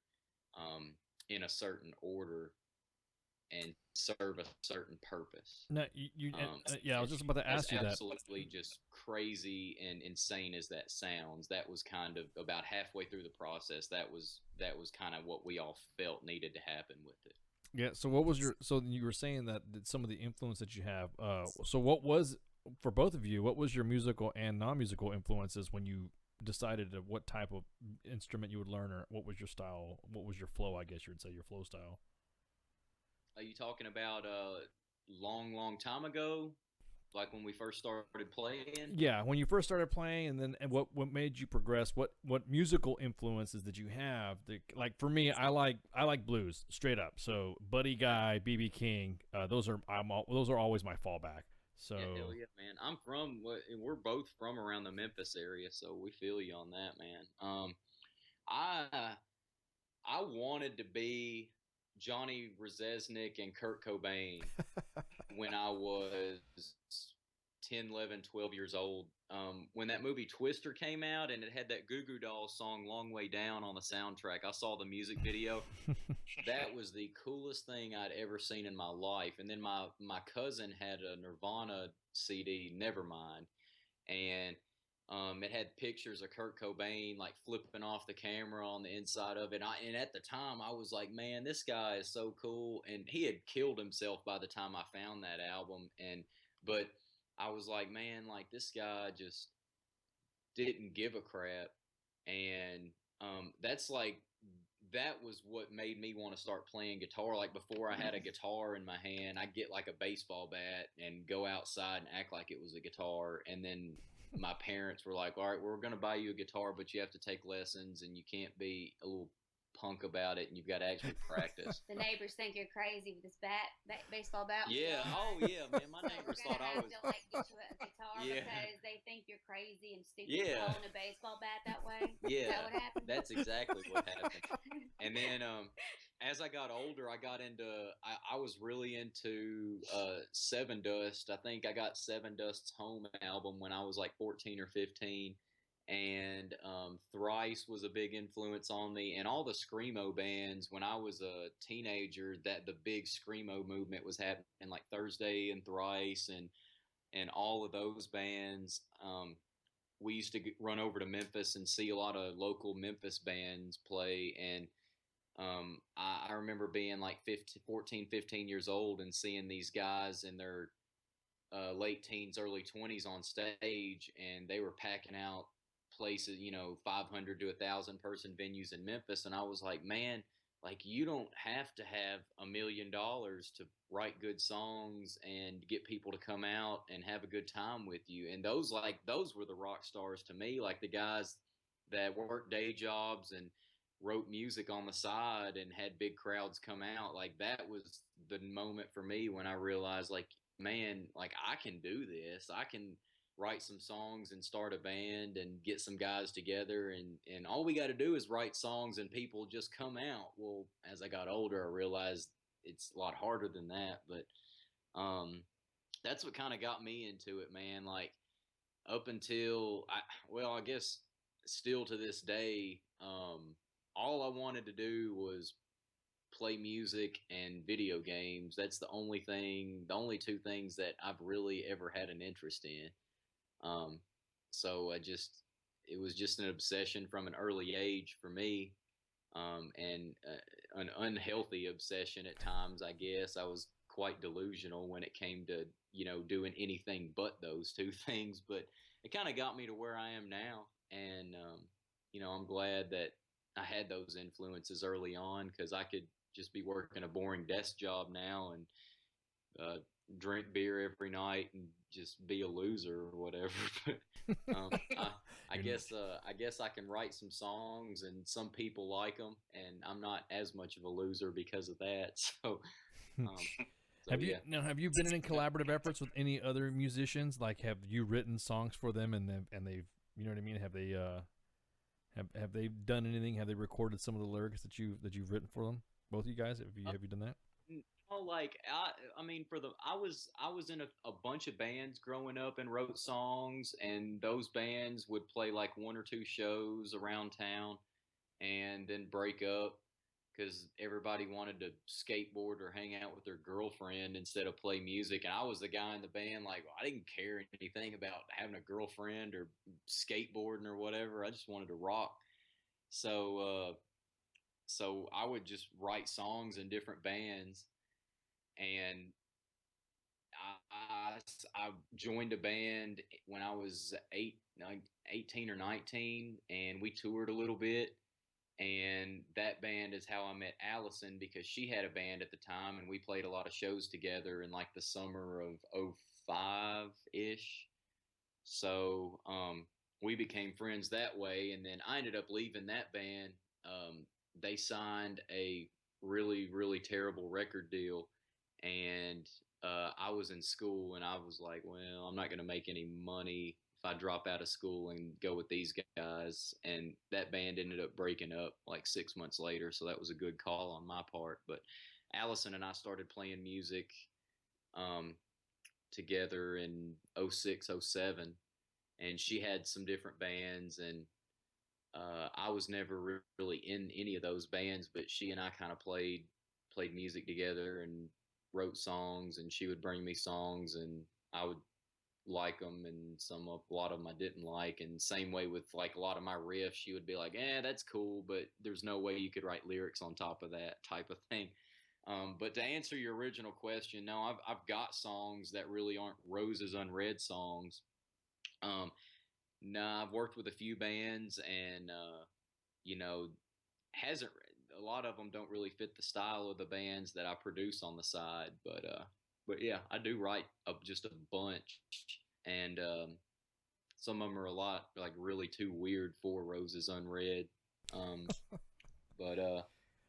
in a certain order and serve a certain purpose. No, yeah, I was just about to ask you that. Absolutely, just crazy and insane as that sounds, that was kind of about halfway through the process. That was kind of what we all felt needed to happen with it. Yeah. So what was your? So you were saying that some of the influence that you have. So what was, for both of you? What was your musical and non-musical influences when you decided what type of instrument you would learn, or what was your style? What was your flow? I guess you would say your flow style. Are you talking about long time ago, like when we first started playing? Yeah, when you first started playing, and what made you progress? What musical influences did you have? Like for me, I like blues straight up. So Buddy Guy, BB King, those are always my fallback. So yeah, hell yeah, man. We're both from around the Memphis area, so we feel you on that, man. I wanted to be Johnny Rzeznik and Kurt Cobain when I was 10, 11, 12 years old. When that movie Twister came out and it had that Goo Goo Dolls song Long Way Down on the soundtrack, I saw the music video. That was the coolest thing I'd ever seen in my life. And then my cousin had a Nirvana CD, Nevermind, and it had pictures of Kurt Cobain like flipping off the camera on the inside of it. And at the time, I was like, man, this guy is so cool. And he had killed himself by the time I found that album. But I was like, man, like this guy just didn't give a crap. And that was what made me want to start playing guitar. Like before I had a guitar in my hand, I'd get like a baseball bat and go outside and act like it was a guitar. And then my parents were like, all right, we're going to buy you a guitar, but you have to take lessons and you can't be a little punk about it and you've got to actually practice. The neighbors think you're crazy with this baseball bat. Yeah. Oh yeah, man. My neighbors thought I was. To, like, get you a guitar because they think you're crazy and stupid holding a baseball bat that way. Yeah. Is that what happened? That's exactly what happened. And then as I got older, I was really into Seven Dust. I think I got Seven Dust's Home album when I was like 14 or 15. And Thrice was a big influence on me, and all the screamo bands. When I was a teenager, that the big screamo movement was happening, like Thursday and Thrice, and all of those bands. We used to run over to Memphis and see a lot of local Memphis bands play, and I remember being like 14, 15 years old and seeing these guys in their late teens, early 20s on stage, and they were packing out places, 500 to 1,000 person venues in Memphis. And I was like, man, like you don't have to have $1 million to write good songs and get people to come out and have a good time with you. And those were the rock stars to me, like the guys that worked day jobs and wrote music on the side and had big crowds come out. Like that was the moment for me when I realized, like, man, like I can do this. I can write some songs and start a band and get some guys together, and all we got to do is write songs and people just come out. Well, as I got older, I realized it's a lot harder than that, but that's what kind of got me into it, man. Like up until I guess still to this day, all I wanted to do was play music and video games. That's the only two things that I've really ever had an interest in. So it was just an obsession from an early age for me, and an unhealthy obsession at times. I guess I was quite delusional when it came to, doing anything but those two things, but it kind of got me to where I am now. And, I'm glad that I had those influences early on, because I could just be working a boring desk job now and drink beer every night and just be a loser or whatever. I guess I can write some songs and some people like them, and I'm not as much of a loser because of that. So So, Have you yeah. now? Have you been in any collaborative efforts with any other musicians? Like, have you written songs for them, and they've, you know what I mean? Have they have they done anything? Have they recorded some of the lyrics that you've written for them? Both of you guys, have you done that? No, like I mean, I was in a bunch of bands growing up and wrote songs, and those bands would play like one or two shows around town, and then break up because everybody wanted to skateboard or hang out with their girlfriend instead of play music. And I was the guy in the band, like, I didn't care anything about having a girlfriend or skateboarding or whatever. I just wanted to rock. So I would just write songs in different bands, and I joined a band when I was 18 or 19, and we toured a little bit. And that band is how I met Allison, because she had a band at the time, and we played a lot of shows together in like the summer of 05 ish. So we became friends that way. And then I ended up leaving that band. They signed a really, really terrible record deal. And I was in school, and I was like, well, I'm not going to make any money if I drop out of school and go with these guys. And that band ended up breaking up like 6 months later. So that was a good call on my part. But Allison and I started playing music together in 06, 07. And she had some different bands, and I was never really in any of those bands, but she and I kind of played music together and wrote songs, and she would bring me songs, and I would like them, and a lot of them I didn't like. And same way with like a lot of my riffs, she would be like, that's cool, but there's no way you could write lyrics on top of that type of thing. But to answer your original question, no, I've got songs that really aren't Roses Unread songs. No, I've worked with a few bands, and you know, hasn't a lot of them don't really fit the style of the bands that I produce on the side. But yeah, I do write just a bunch, and some of them are a lot like really too weird for Roses Unread. But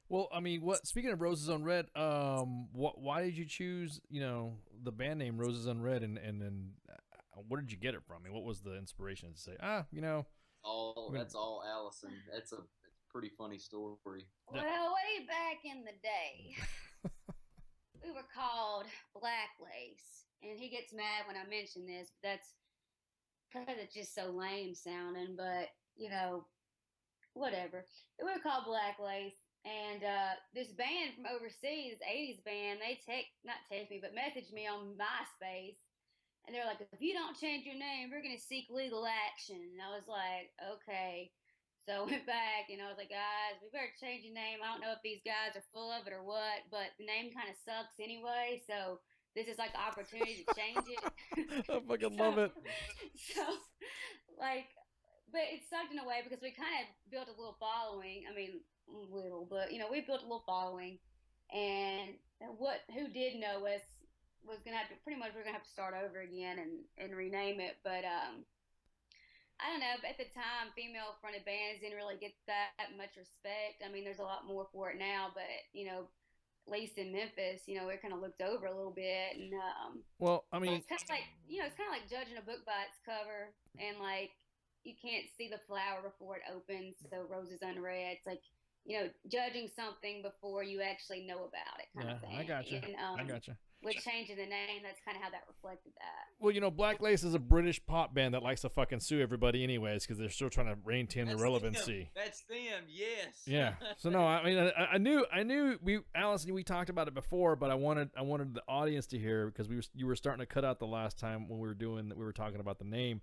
well, I mean, speaking of Roses Unread, why did you choose, the band name Roses Unread, and then where did you get it from? I mean, what was the inspiration to say, that's all Allison. It's a pretty funny story. Well, way back in the day, we were called Black Lace, and he gets mad when I mention this, but that's because it's just so lame sounding, but, whatever. We were called Black Lace, and this band from overseas, 80s band, they not text me, but messaged me on MySpace, and they're like, if you don't change your name, we're going to seek legal action. And I was like, okay. So I went back, and I was like, guys, we better change your name. I don't know if these guys are full of it or what, but the name kind of sucks anyway, so this is like an opportunity to change it. I fucking love it. So, but it sucked in a way because we kind of built a little following. I mean, little, but, we built a little following, and who did know us was going to have to, pretty much we're going to have to start over again and rename it. But I don't know, at the time, female fronted bands didn't really get that much respect. I mean, there's a lot more for it now, but, at least in Memphis, we're kind of looked over a little bit. And well, I mean, it's kind of like, it's kind of like judging a book by its cover, and like you can't see the flower before it opens. So Roses Unread. It's like, judging something before you actually know about it, kind of thing. I got you. And, I got you. With changing the name, that's kind of how that reflected that. Well, Black Lace is a British pop band that likes to fucking sue everybody anyways because they're still trying to maintain the relevancy. That's them, yes. Yeah. So no, I mean, I knew Allison, we talked about it before, but I wanted the audience to hear because you were starting to cut out the last time when we were talking about the name,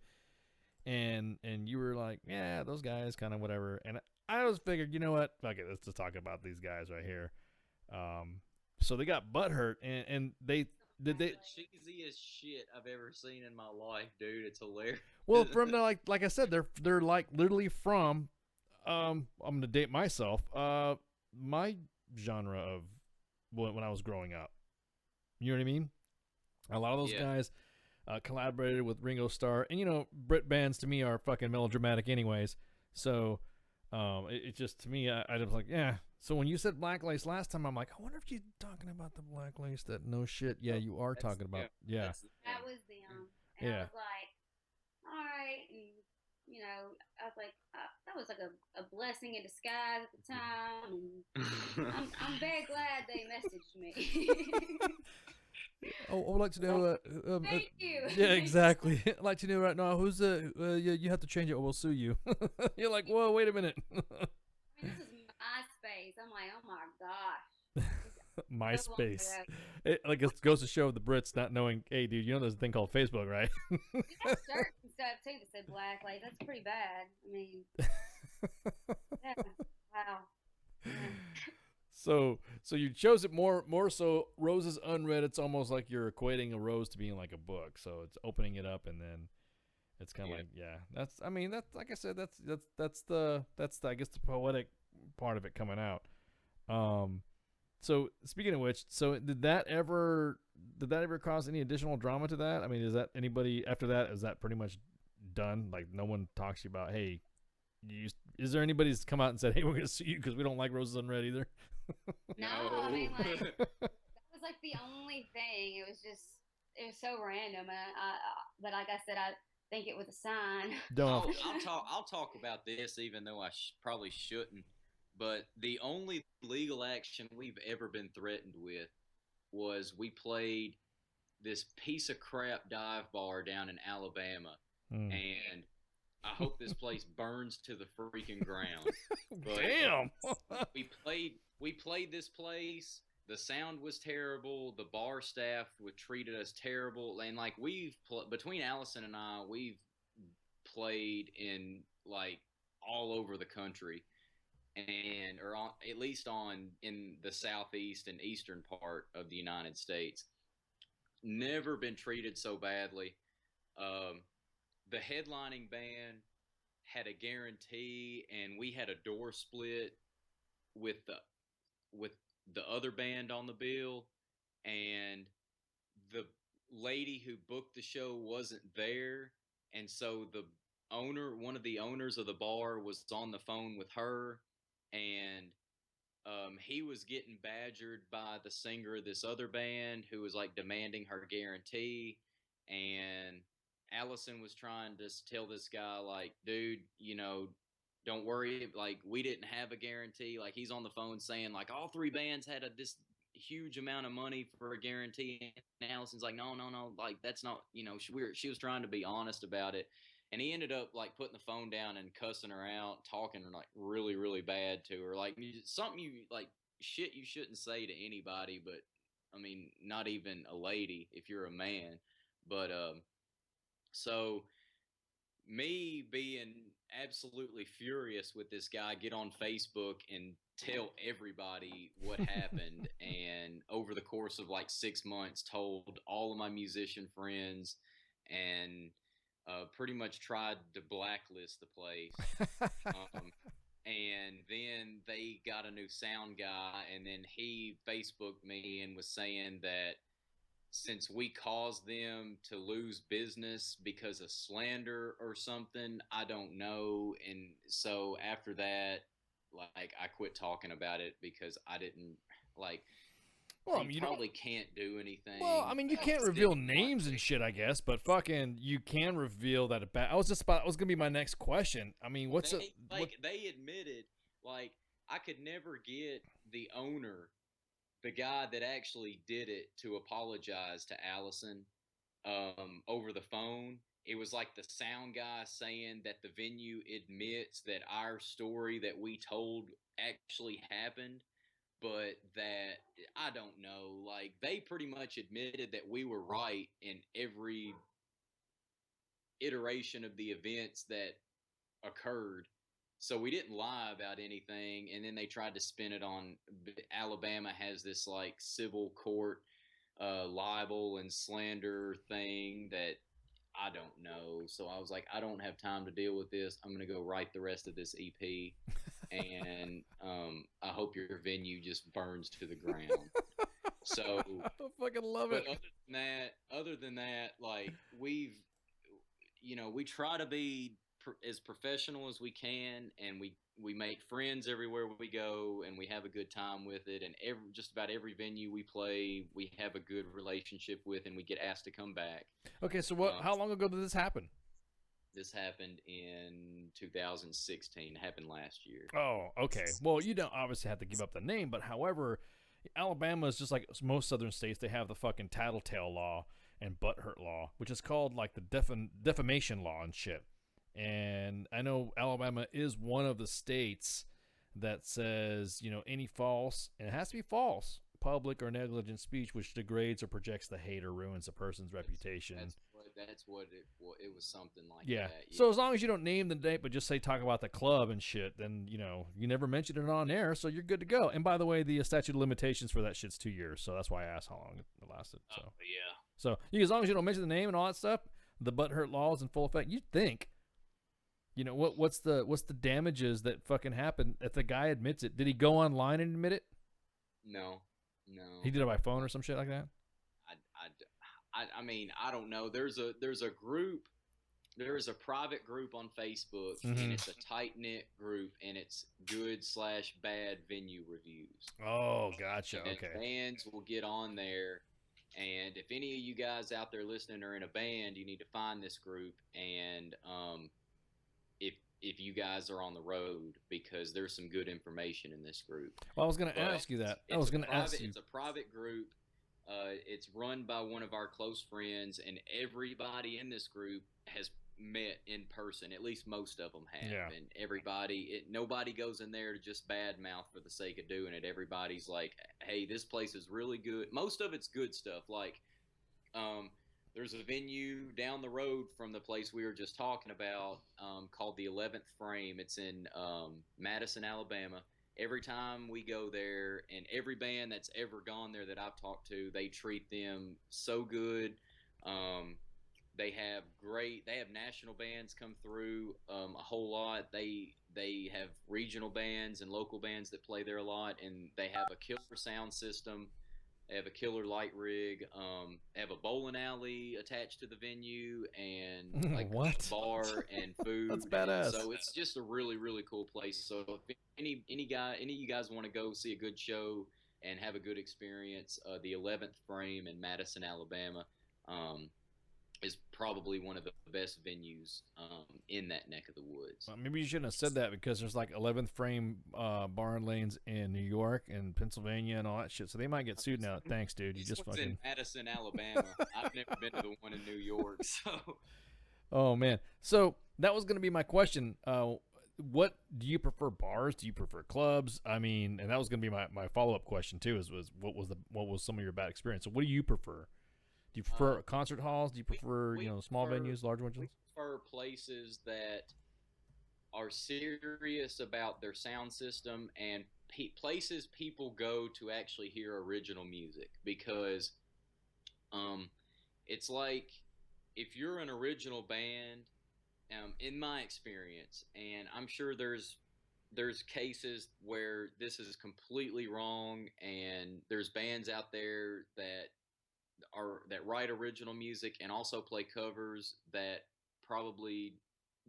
and you were like, yeah, those guys, kind of whatever, and I was figured, you know what, fuck it, let's just talk about these guys right here. So they got butthurt, and they the cheesiest shit I've ever seen in my life, dude. It's hilarious. Well, from the, like I said, they're like literally from, I'm gonna date myself, my genre of when I was growing up. You know what I mean? A lot of those guys collaborated with Ringo Starr, and Brit bands to me are fucking melodramatic, anyways. So, it just, to me, I was like, yeah. So when you said black lace last time, I'm like, I wonder if you're talking about the black lace that no shit. Yeah, you are talking about. Yeah. That was them. And Yeah. I was like, all right. And, you know, I was like, that was like a blessing in disguise at the time. And I'm very glad they messaged me. Oh, I would like to know. Thank you. Yeah, exactly. I'd like to know right now who's you have to change it or we'll sue you. You're like, whoa, wait a minute. I mean, this is MySpace. I'm like, oh my gosh. MySpace. It goes to show the Brits not knowing. Hey, dude, you know there's a thing called Facebook, right? You got shirts and stuff too that said black lace. That's pretty bad. I mean, yeah. Wow. Yeah. So you chose it more so roses unread. It's almost like you're equating a rose to being like a book. So it's opening it up and then it's kind of like that's like I said that's the I guess the poetic part of it coming out. So speaking of which, so did that ever cause any additional drama to that? I mean, is that anybody after that? Is that pretty much done? Like no one talks to you about, hey, is there anybody that's come out and said, hey, we're going to sue you because we don't like roses unread either? No, I mean, like, that was like the only thing. It was so random. But like I said, I think it was a sign. I'll talk about this, even though I probably shouldn't. But the only legal action we've ever been threatened with was we played this piece of crap dive bar down in Alabama, and I hope this place burns to the freaking ground. But damn. we played this place. The sound was terrible. The bar staff treated us terrible. And like between Allison and I, we've played in like all over the country, and at least in the southeast and eastern part of the United States. Never been treated so badly. The headlining band had a guarantee, and we had a door split with the other band on the bill, and the lady who booked the show wasn't there, and so one of the owners of the bar was on the phone with her, and he was getting badgered by the singer of this other band who was like demanding her guarantee, and Allison was trying to tell this guy, like, dude, don't worry, like, we didn't have a guarantee. Like, he's on the phone saying, like, all three bands had this huge amount of money for a guarantee, and Allison's like, no, like, that's not, she was trying to be honest about it, and he ended up, like, putting the phone down and cussing her out, talking, like, really, really bad to her, like, something shit you shouldn't say to anybody, but, I mean, not even a lady if you're a man, but, so me being absolutely furious with this guy, get on Facebook and tell everybody what happened, and over the course of like 6 months told all of my musician friends, and pretty much tried to blacklist the place. And then they got a new sound guy, and then he Facebooked me and was saying that since we caused them to lose business because of slander or something, I don't know. And so after that, like, I quit talking about it because I didn't like. Well, I mean, you probably can't do anything. Well, I mean, you can't reveal names and shit, I guess, but fucking, you can reveal that. That was gonna be my next question. I mean, they admitted, like, I could never get the owner, the guy that actually did it, to apologize to Allison over the phone. It was like the sound guy saying that the venue admits that our story that we told actually happened, but that, I don't know, like, they pretty much admitted that we were right in every iteration of the events that occurred. So we didn't lie about anything, and then they tried to spin it on Alabama has this like civil court libel and slander thing that I don't know. So I was like, I don't have time to deal with this. I'm going to go write the rest of this EP, and I hope your venue just burns to the ground. So I fucking love it. Other than that, like, we try to be as professional as we can, and we make friends everywhere we go, and we have a good time with it. And just about every venue we play, we have a good relationship with, and we get asked to come back. Okay, so how long ago did this happen? This happened in 2016. It happened last year. Oh, okay. Well, you don't obviously have to give up the name, but however, Alabama is just like most southern states. They have the fucking tattletale law and butthurt law, which is called like the defamation law and shit. And I know Alabama is one of the states that says, any false, and it has to be false, public or negligent speech which degrades or projects the hate or ruins a person's reputation. That's what it was, something like Yeah. that. So as long as you don't name the date, but just say talk about the club and shit, then you never mentioned it on air, so you're good to go. And by the way, the statute of limitations for that shit's 2 years, so that's why I asked how long it lasted. So yeah. So as long as you don't mention the name and all that stuff, the butthurt law is in full effect. You'd think. What's the damages that fucking happened if the guy admits it? Did he go online and admit it? No. He did it by phone or some shit like that? I mean, I don't know. There's a group, there is a private group on Facebook, Mhm. and it's a tight knit group, and it's good/bad venue reviews. Oh, gotcha. And Okay. fans will get on there, and if any of you guys out there listening are in a band, you need to find this group, and if you guys are on the road, because there's some good information in this group. Well, I was going to ask you that. I was going to ask you. It's a private group. It's run by one of our close friends, and everybody in this group has met in person. At least most of them have. Yeah. And nobody goes in there to just badmouth for the sake of doing it. Everybody's like, hey, this place is really good. Most of it's good stuff. Like, there's a venue down the road from the place we were just talking about, called the 11th Frame. It's in Madison, Alabama. Every time we go there, and every band that's ever gone there that I've talked to, they treat them so good. They have national bands come through a whole lot. They have regional bands and local bands that play there a lot, and they have a killer sound system. They have a killer light rig. They have a bowling alley attached to the venue, and like What? a bar and food. That's badass. So it's just a really, really cool place. So if any of you guys want to go see a good show and have a good experience, the 11th Frame in Madison, Alabama, is probably one of the best venues in that neck of the woods. Well, maybe you shouldn't have said that, because there's like 11th Frame barn lanes in New York and Pennsylvania and all that shit. So they might get sued now. Thanks, dude. You just One's fucking. in Madison, Alabama. I've never been to the one in New York, so. Oh man. So that was going to be my question. What do you prefer, bars? Do you prefer clubs? I mean, and that was going to be my follow up question too. Was what was some of your bad experience? So what do you prefer? Do you prefer concert halls? Do you prefer small venues, large ones? We prefer places that are serious about their sound system, and places people go to actually hear original music, because it's like, if you're an original band, in my experience, and I'm sure there's cases where this is completely wrong, and there's bands out there that write original music and also play covers that probably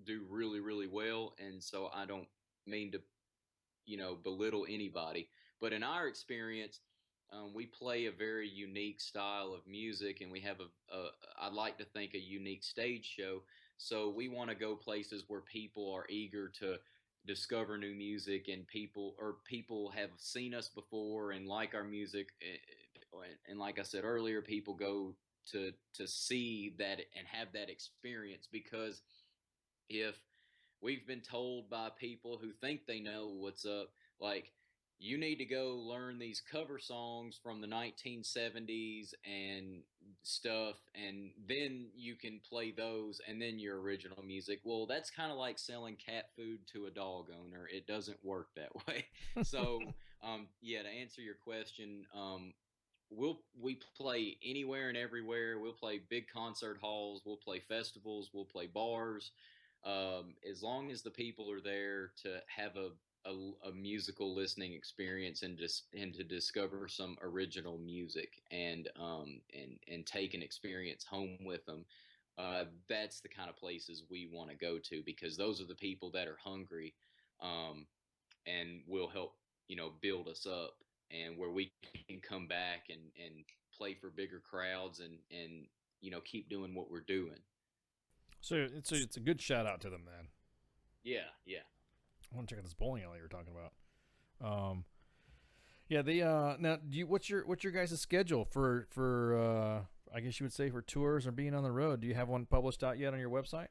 do really, really well. And so I don't mean to belittle anybody, but in our experience, we play a very unique style of music, and we have I'd like to think, a unique stage show. So we want to go places where people are eager to discover new music, and people have seen us before and like our music. And like I said earlier, people go to see that and have that experience, because if we've been told by people who think they know what's up, like, you need to go learn these cover songs from the 1970s and stuff, and then you can play those, and then your original music. Well, that's kind of like selling cat food to a dog owner. It doesn't work that way. So, yeah, to answer your question, we play anywhere and everywhere. We'll play big concert halls. We'll play festivals. We'll play bars. As long as the people are there to have a musical listening experience, and to discover some original music, and take an experience home with them. That's the kind of places we want to go to, because those are the people that are hungry. and will help, build us up, and where we can come back and play for bigger crowds and keep doing what we're doing. So it's a good shout out to them, then. Yeah. I want to check out this bowling alley you were talking about. Yeah, they now what's your guys' schedule for I guess you would say for tours or being on the road? Do you have one published out yet on your website?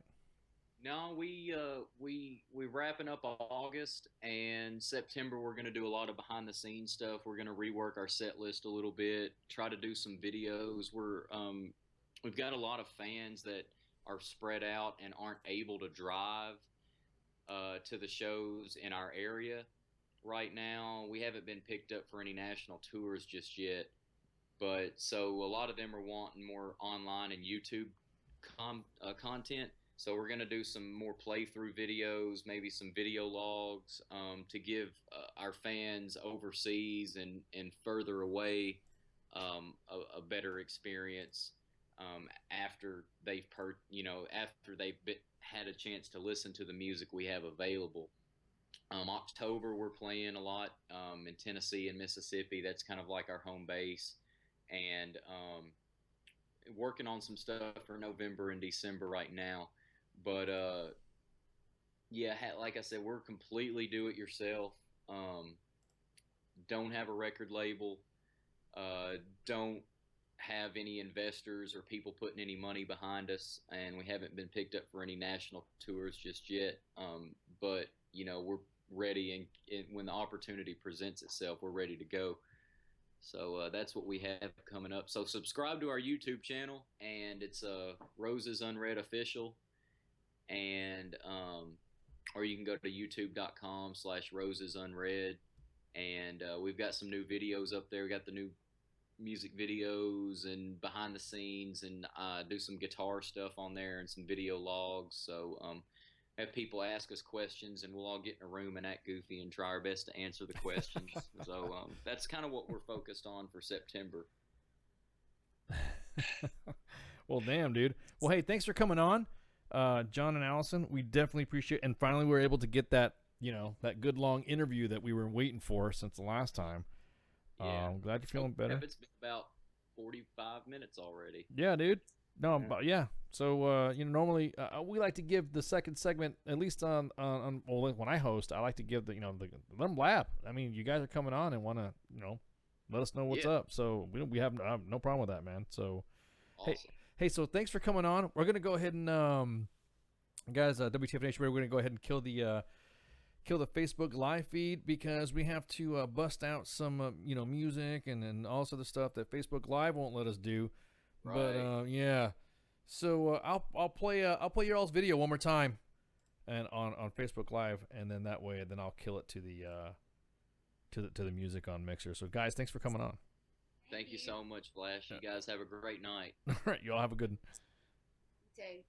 No, we're wrapping up August, and September we're going to do a lot of behind the scenes stuff. We're going to rework our set list a little bit, try to do some videos. We've got a lot of fans that are spread out and aren't able to drive to the shows in our area right now. We haven't been picked up for any national tours just yet, but so a lot of them are wanting more online and YouTube content. So we're going to do some more playthrough videos, maybe some video logs to give our fans overseas and further away a better experience after they've had a chance to listen to the music we have available. October we're playing a lot in Tennessee and Mississippi. That's kind of like our home base, and working on some stuff for November and December right now. But like I said, we're completely do it yourself. Don't have a record label. Don't have any investors or people putting any money behind us, and we haven't been picked up for any national tours just yet. But we're ready, and when the opportunity presents itself, we're ready to go. So that's what we have coming up. So subscribe to our YouTube channel, and it's Roses Unread Official. And or you can go to youtube.com/rosesunread, and we've got some new videos up there. We got the new music videos and behind the scenes, and do some guitar stuff on there and some video logs. So have people ask us questions, and we'll all get in a room and act goofy and try our best to answer the questions. So that's kind of what we're focused on for September. Well, damn, dude. Well, hey, thanks for coming on. John and Allison, we definitely appreciate it. And finally we were able to get that, that good long interview that we were waiting for since the last time. Yeah. I'm glad you're feeling better. It's been about 45 minutes already. Yeah, dude. No, but yeah. So, normally we like to give the second segment, at least on when I host, I like to give let them lap. I mean, you guys are coming on and want to, let us know what's up. So we have no problem with that, man. So, awesome. Hey, so thanks for coming on. We're gonna go ahead and guys, WTF Nation, we're gonna go ahead and kill the Facebook live feed, because we have to bust out some music and all this other stuff that Facebook Live won't let us do. Right. But yeah, so I'll play your all's video one more time, and on Facebook Live, and then that way, then I'll kill it to the music on Mixer. So guys, thanks for coming on. Thank you so much, Flash. You guys have a great night. All right, you all have a good one. You too.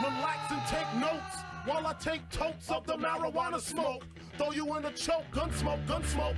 relax and take notes while I take totes of the marijuana smoke. Throw you in a choke, gun smoke, gun smoke.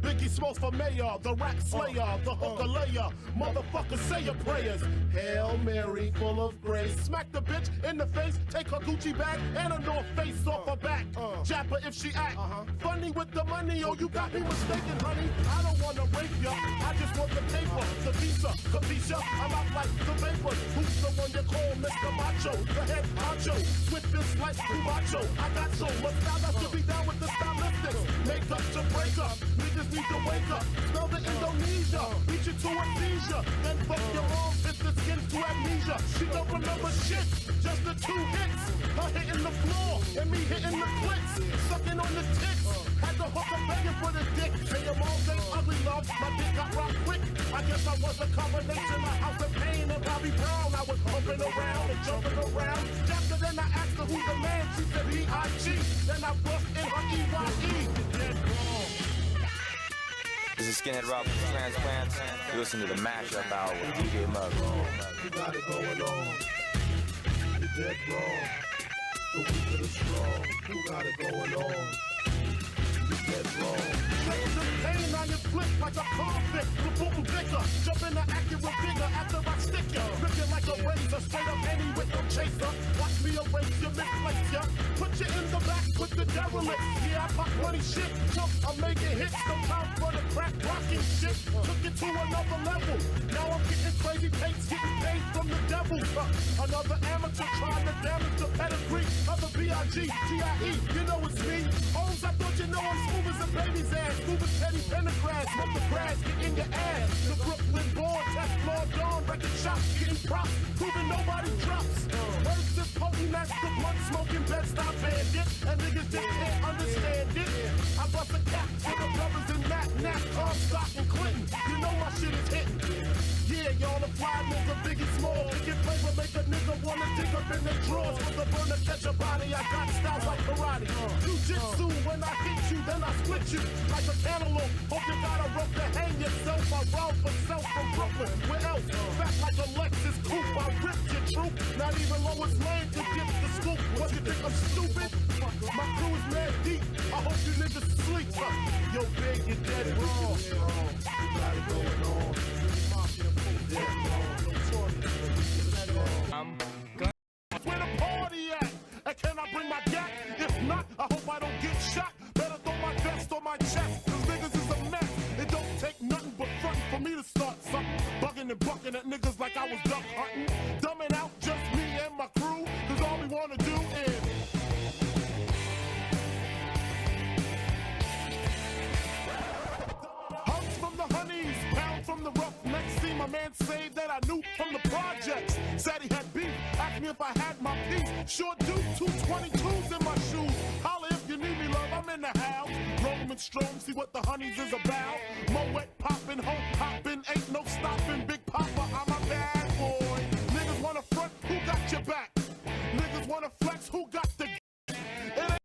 Biggie Smalls for mayor, the rap slayer, the hooker layer. Motherfucker, say your prayers. Hail Mary, full of grace. Smack the bitch in the face, take her Gucci bag and a North Face off her back. Jap her if she act funny with the money. Oh, you got me mistaken, honey. I don't wanna rape ya, I just want the paper, the visa, capisha. I'm out like the vapor. Who's the one you call Mr. Macho? The head honcho, swiftest like Cubacho. I got so much style I should be down with the stylistics. Make up to break up, niggas need to wake up. Smell the Indonesia, beat you to a seizure. Then fuck your mom, hit the skin to amnesia. She don't remember shit, just the 2 hits. Her hitting the floor, and me hitting the clits. Sucking on the tits, had the hooker begging for the dick. And your mom ain't ugly, love, my dick got rocked quick. I guess I was a combination of House of Pain and Bobby Brown. I was bumping around and jumping around. After then I asked her who's the man, she said E.I.G. Then I bust in her E.Y.E. Dead wrong. This is Skinhead Rob from Transplant. You listen to the mashup hour with DJ Mugg. You got it going on. You're dead wrong. The weak of the strong. You got it going on. You're dead wrong. Straight to pain on your flip like a convict. The boom vicar. Jump in the accurate figure after I stick ya. Rip you like a razor. Straight up any with no chaser. Watch me erase you, misplace ya. Put you in the back with the derelict. Yeah, I pop money shit. Jump, I'm making hits. No time for the crack rocking shit. Took it to another level. Now I'm getting crazy paints, getting paid from the devil. Another amateur trying to damage the pedigree of the B.I.G. G.I.E. You know it's me. Holmes, I thought you know I'm smooth as a baby's ass. Smooth as Teddy Pendergrass. Smoke the grass, get in your ass. The Brooklyn born, test floor dawn, record shops, getting props, proving nobody drops. Words is potent, that's the blunt smoking Bed-Stuy bandit. And niggas just can't understand it. I bust a cap to the brothers in Nat, Comstock and Clinton. You know my shit is hitting. Yeah, y'all the fly nigga, Biggie Small. Get flavor, make a nigga wanna dig up in their drawers. For the burner, catch a body, I got styles like karate. Jiu-jitsu, when I hit you, then I split you like a cantaloupe. Hope you got a rope to hang yourself. I rob for self from Brooklyn. Where else? Back like a Lexus coupe, I ripped your troop. Not even Lois Lane could get the scoop. What, you think I'm stupid? My crew is mad deep. I hope you niggas sleep. Yo, big, you're dead wrong. You got it going on. Where the party at? And can I bring my gat? If not, I hope I don't get shot. Better throw my vest on my chest. Cause niggas is a mess. It don't take nothing but frontin' for me to start something. Bugging and bucking at niggas like I was duck hunting. Dumbing out just me and my crew. Cause all we wanna do is hunts from the honeys, pounds from the rough necks. See my man saved that I knew from the projects. Said he had beef, asked me if I had my piece. Sure do, 222s in my shoes. Holla if you need me, love, I'm in the house. Roam and stroam, see what the honeys is about. Moet poppin', hope poppin', ain't no stoppin'. Big Papa, I'm